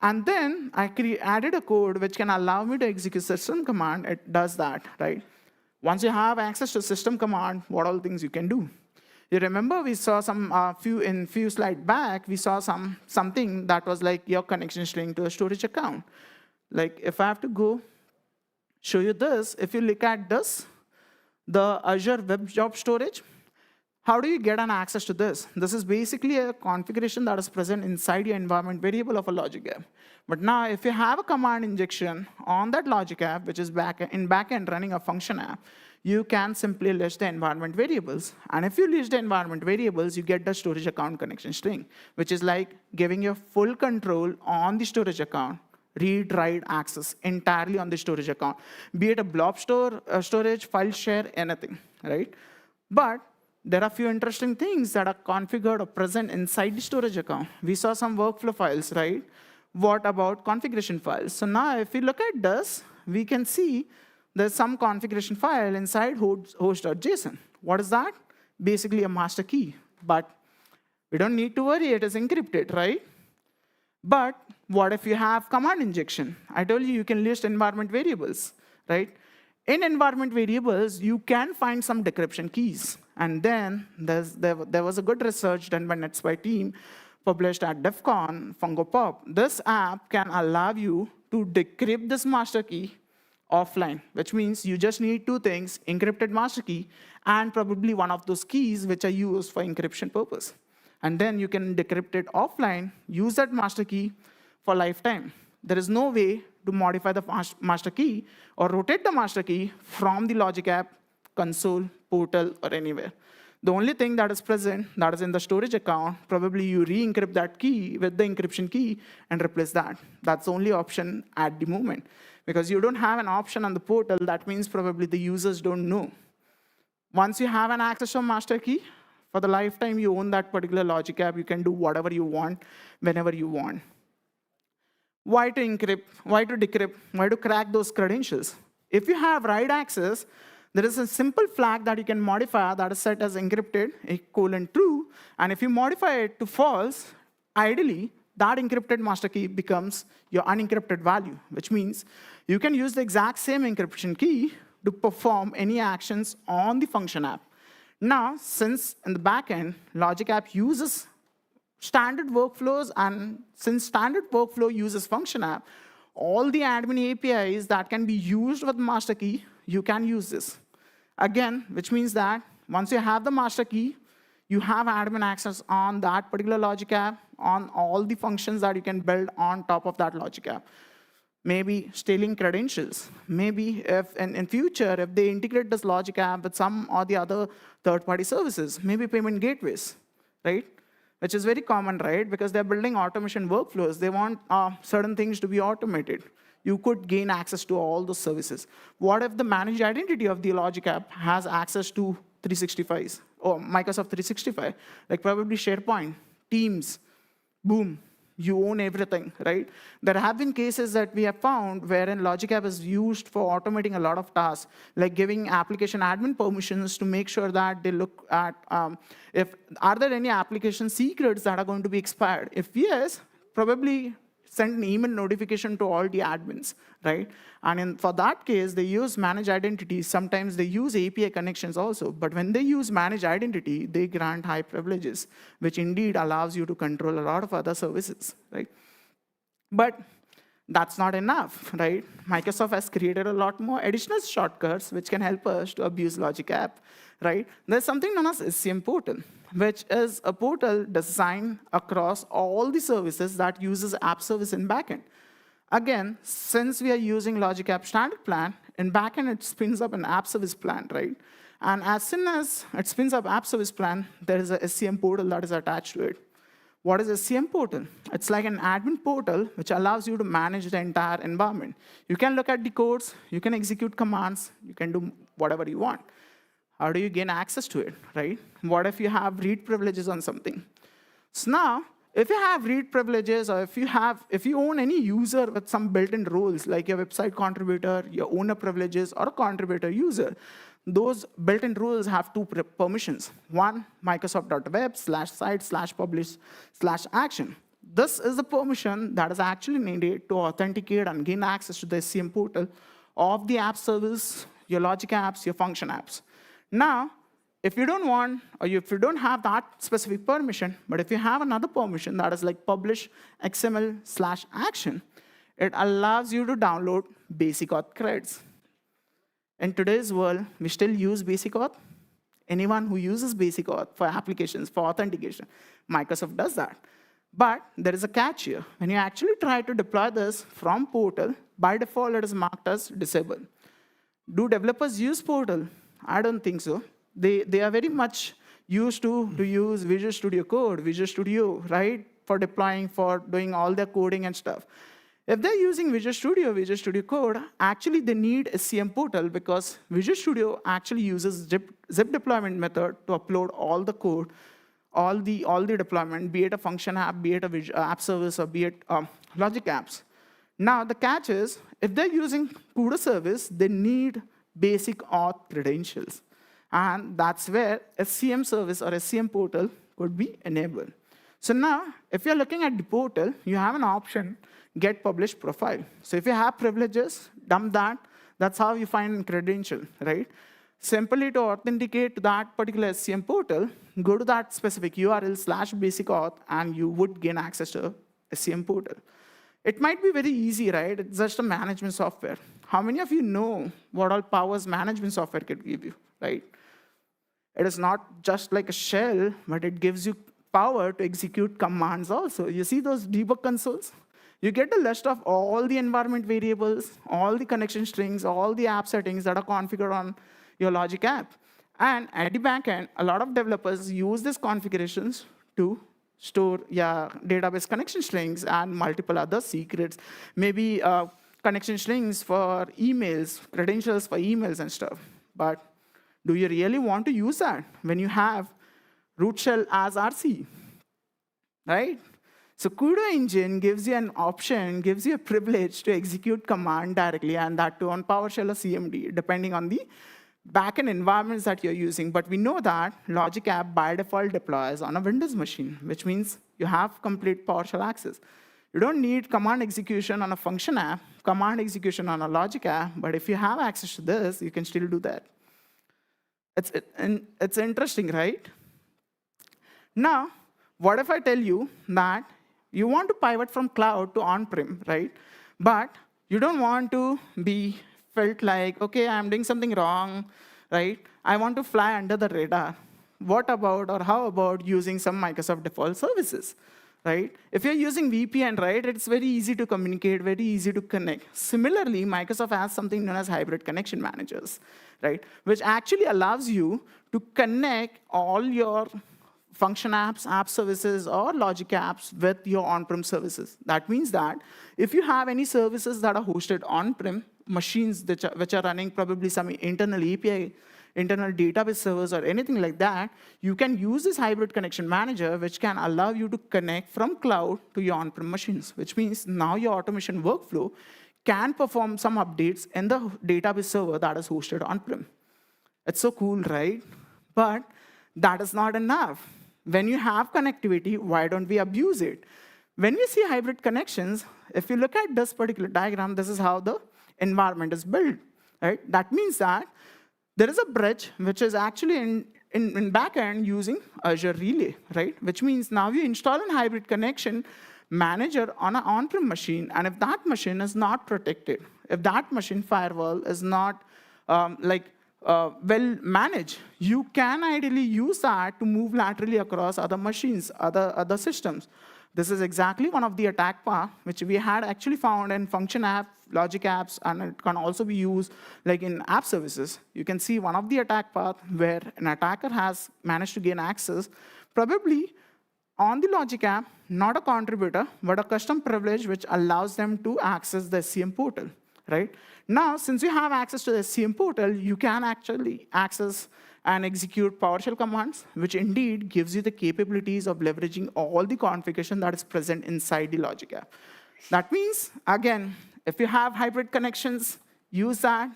and then I added a code which can allow me to execute system command, it does that, right? Once you have access to system command, what all things you can do? You remember we saw some few slides back, we saw something that was like your connection string to a storage account. Like if I have to go show you this, if you look at this, the Azure Web Job Storage, how do you get an access to this? This is basically a configuration that is present inside your environment variable of a Logic App. But now, if you have a command injection on that Logic App, which is in backend running a function app, you can simply list the environment variables. And if you list the environment variables, you get the storage account connection string, which is like giving you full control on the storage account, read, write, access entirely on the storage account, be it a blob storage, file share, anything, right? But there are a few interesting things that are configured or present inside the storage account. We saw some workflow files, right? What about configuration files? So now if we look at this, we can see there's some configuration file inside host.json. What is that? Basically a master key. But we don't need to worry, it is encrypted, right? But what if you have command injection? I told you you can list environment variables, right? In environment variables, you can find some decryption keys. And then there was a good research done by NetSpy team published at DEF CON, Funko Pop. This app can allow you to decrypt this master key offline, which means you just need two things, encrypted master key and probably one of those keys which are used for encryption purpose. And then you can decrypt it offline, use that master key for lifetime. There is no way to modify the master key or rotate the master key from the Logic app, console, portal, or anywhere. The only thing that is present, that is in the storage account, probably you re-encrypt that key with the encryption key and replace that. That's the only option at the moment. Because you don't have an option on the portal, that means probably the users don't know. Once you have an access to master key, for the lifetime you own that particular Logic app, you can do whatever you want, whenever you want. Why to encrypt? Why to decrypt? Why to crack those credentials? If you have write access, there is a simple flag that you can modify that is set as encrypted, true. And if you modify it to false, ideally, that encrypted master key becomes your unencrypted value, which means you can use the exact same encryption key to perform any actions on the function app. Now, since in the backend, Logic app uses standard workflows, and since standard workflow uses function app, all the admin APIs that can be used with master key, you can use this. Again, which means that once you have the master key, you have admin access on that particular Logic app, on all the functions that you can build on top of that Logic app. Maybe stealing credentials. Maybe if in future, if they integrate this Logic app with some or the other third-party services, maybe payment gateways, right? Which is very common, right? Because they're building automation workflows. They want certain things to be automated. You could gain access to all those services. What if the managed identity of the Logic app has access to 365s or Microsoft 365, like probably SharePoint, Teams, boom, you own everything, right? There have been cases that we have found wherein Logic app is used for automating a lot of tasks, like giving application admin permissions to make sure that they look at are there any application secrets that are going to be expired? If yes, probably send an email notification to all the admins, right? And for that case, they use managed identities. Sometimes they use API connections also. But when they use managed identity, they grant high privileges, which indeed allows you to control a lot of other services, right? But that's not enough, right? Microsoft has created a lot more additional shortcuts which can help us to abuse Logic app, right? There's something known as SCM portal, which is a portal designed across all the services that uses app service in backend. Again, since we are using Logic app standard plan, in backend it spins up an app service plan, right? And as soon as it spins up app service plan, there is a SCM portal that is attached to it. What is SCM portal? It's like an admin portal which allows you to manage the entire environment. You can look at the codes, you can execute commands, you can do whatever you want. How do you gain access to it, right? What if you have read privileges on something? So now, if you have read privileges, or if you own any user with some built-in roles, like your website contributor, your owner privileges, or a contributor user, those built-in rules have two permissions. One, Microsoft.web/site/publish/action. This is the permission that is actually needed to authenticate and gain access to the SCM portal of the app service, your Logic apps, your function apps. Now, if you don't want, or if you don't have that specific permission, but if you have another permission that is like publish XML/action, it allows you to download basic auth credits. In today's world, we still use basic auth. Anyone who uses basic auth for applications, for authentication, Microsoft does that. But there is a catch here. When you actually try to deploy this from portal, by default, it is marked as disabled. Do developers use portal? I don't think so. They are very much used to use Visual Studio Code, Visual Studio, right, for deploying, for doing all their coding and stuff. If they're using Visual Studio Code, actually they need SCM portal because Visual Studio actually uses zip deployment method to upload all the code, all the deployment, be it a function app, be it a app service, or be it Logic apps. Now the catch is, if they're using CUDA service, they need basic auth credentials. And that's where SCM service or SCM portal could be enabled. So now, if you're looking at the portal, you have an option, get published profile. So if you have privileges, dump that. That's how you find credential, right? Simply to authenticate to that particular SCM portal, go to that specific URL/basic auth, and you would gain access to SCM portal. It might be very easy, right? It's just a management software. How many of you know what all powers management software could give you, right? It is not just like a shell, but it gives you power to execute commands also. You see those debug consoles? You get a list of all the environment variables, all the connection strings, all the app settings that are configured on your logic app. And at the back end, a lot of developers use these configurations to store database connection strings and multiple other secrets, maybe connection strings for emails, credentials for emails and stuff. But do you really want to use that when you have root shell as RC, right? So CUDA engine gives you an option, gives you a privilege to execute command directly, and that too on PowerShell or CMD, depending on the backend environments that you're using. But we know that Logic App by default deploys on a Windows machine, which means you have complete PowerShell access. You don't need command execution on a function app, command execution on a Logic App, but if you have access to this, you can still do that. It's interesting, right? Now, what if I tell you that you want to pivot from cloud to on-prem, right? But you don't want to be felt like, OK, I'm doing something wrong, right? I want to fly under the radar. What about, or how about using some Microsoft default services, right? If you're using VPN, right, it's very easy to communicate, very easy to connect. Similarly, Microsoft has something known as hybrid connection managers, right, which actually allows you to connect all your function apps, app services, or logic apps with your on-prem services. That means that if you have any services that are hosted on-prem, machines which are running probably some internal API, internal database servers, or anything like that, you can use this hybrid connection manager, which can allow you to connect from cloud to your on-prem machines, which means now your automation workflow can perform some updates in the database server that is hosted on-prem. It's so cool, right? But that is not enough. When you have connectivity, why don't we abuse it? When we see hybrid connections, if you look at this particular diagram, this is how the environment is built, right? That means that there is a bridge which is actually in backend using Azure Relay, right? Which means now you install a hybrid connection manager on an on-prem machine, and if that machine is not protected, if that machine firewall is not well managed, you can ideally use that to move laterally across other machines, other systems. This is exactly one of the attack paths which we had actually found in function app, logic apps, and it can also be used like in app services. You can see one of the attack paths where an attacker has managed to gain access, probably on the logic app, not a contributor, but a custom privilege which allows them to access the SCM portal, right? Now, since you have access to the SCM portal, you can actually access and execute PowerShell commands, which indeed gives you the capabilities of leveraging all the configuration that is present inside the logic app. That means, again, if you have hybrid connections, use that,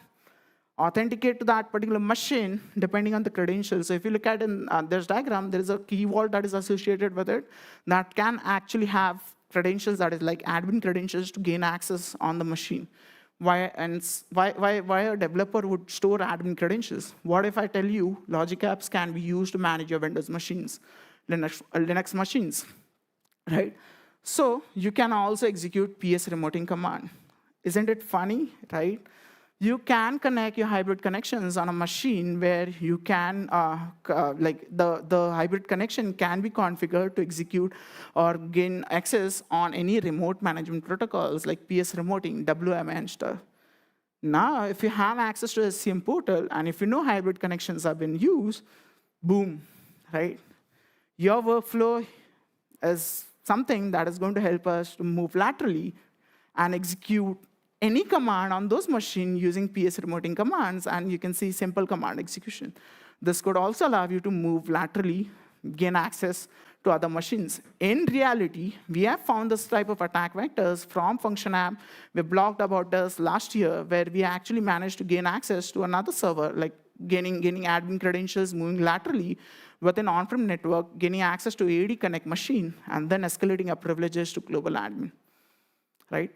authenticate to that particular machine, depending on the credentials. So if you look at in this diagram, there is a key vault that is associated with it that can actually have credentials that is like admin credentials to gain access on the machine. Why a developer would store admin credentials? What if I tell you logic apps can be used to manage your Windows machines, Linux machines, right? So you can also execute PS remoting command. Isn't it funny, right? You can connect your hybrid connections on a machine where you can, the hybrid connection can be configured to execute or gain access on any remote management protocols like PS remoting, WMA, and stuff. Now, if you have access to the SCM portal, and if you know hybrid connections have been used, boom, right? Your workflow is something that is going to help us to move laterally and execute any command on those machines using PS remoting commands, and you can see simple command execution. This could also allow you to move laterally, gain access to other machines. In reality, we have found this type of attack vectors from function app. We blogged about this last year, where we actually managed to gain access to another server, like gaining admin credentials, moving laterally with an on-prem network, gaining access to AD Connect machine, and then escalating our privileges to global admin, right?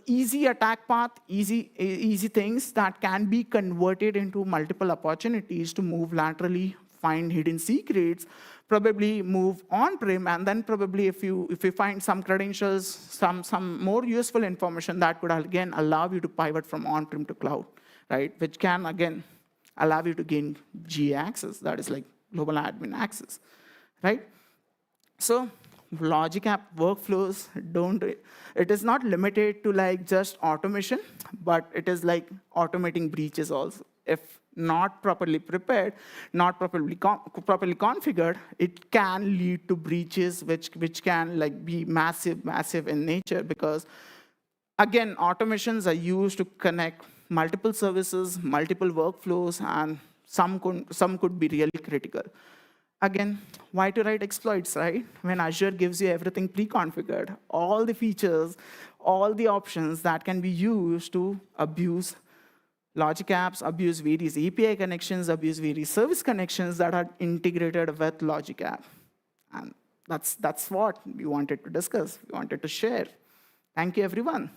easy attack path, easy things that can be converted into multiple opportunities to move laterally, find hidden secrets, probably move on-prem, and then probably if you find some credentials, some more useful information that could again allow you to pivot from on-prem to cloud, right? Which can again allow you to gain GA access, that is like global admin access, right? So logic app workflows it is not limited to like just automation, but it is like automating breaches also. If not properly prepared, not properly configured, it can lead to breaches which can like be massive in nature, because again, automations are used to connect multiple services, multiple workflows, and some could be really critical. Again, why to write exploits, right? When Azure gives you everything pre-configured, all the features, all the options that can be used to abuse logic apps, abuse various API connections, abuse various service connections that are integrated with logic app. And that's what we wanted to discuss, we wanted to share. Thank you, everyone.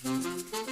you.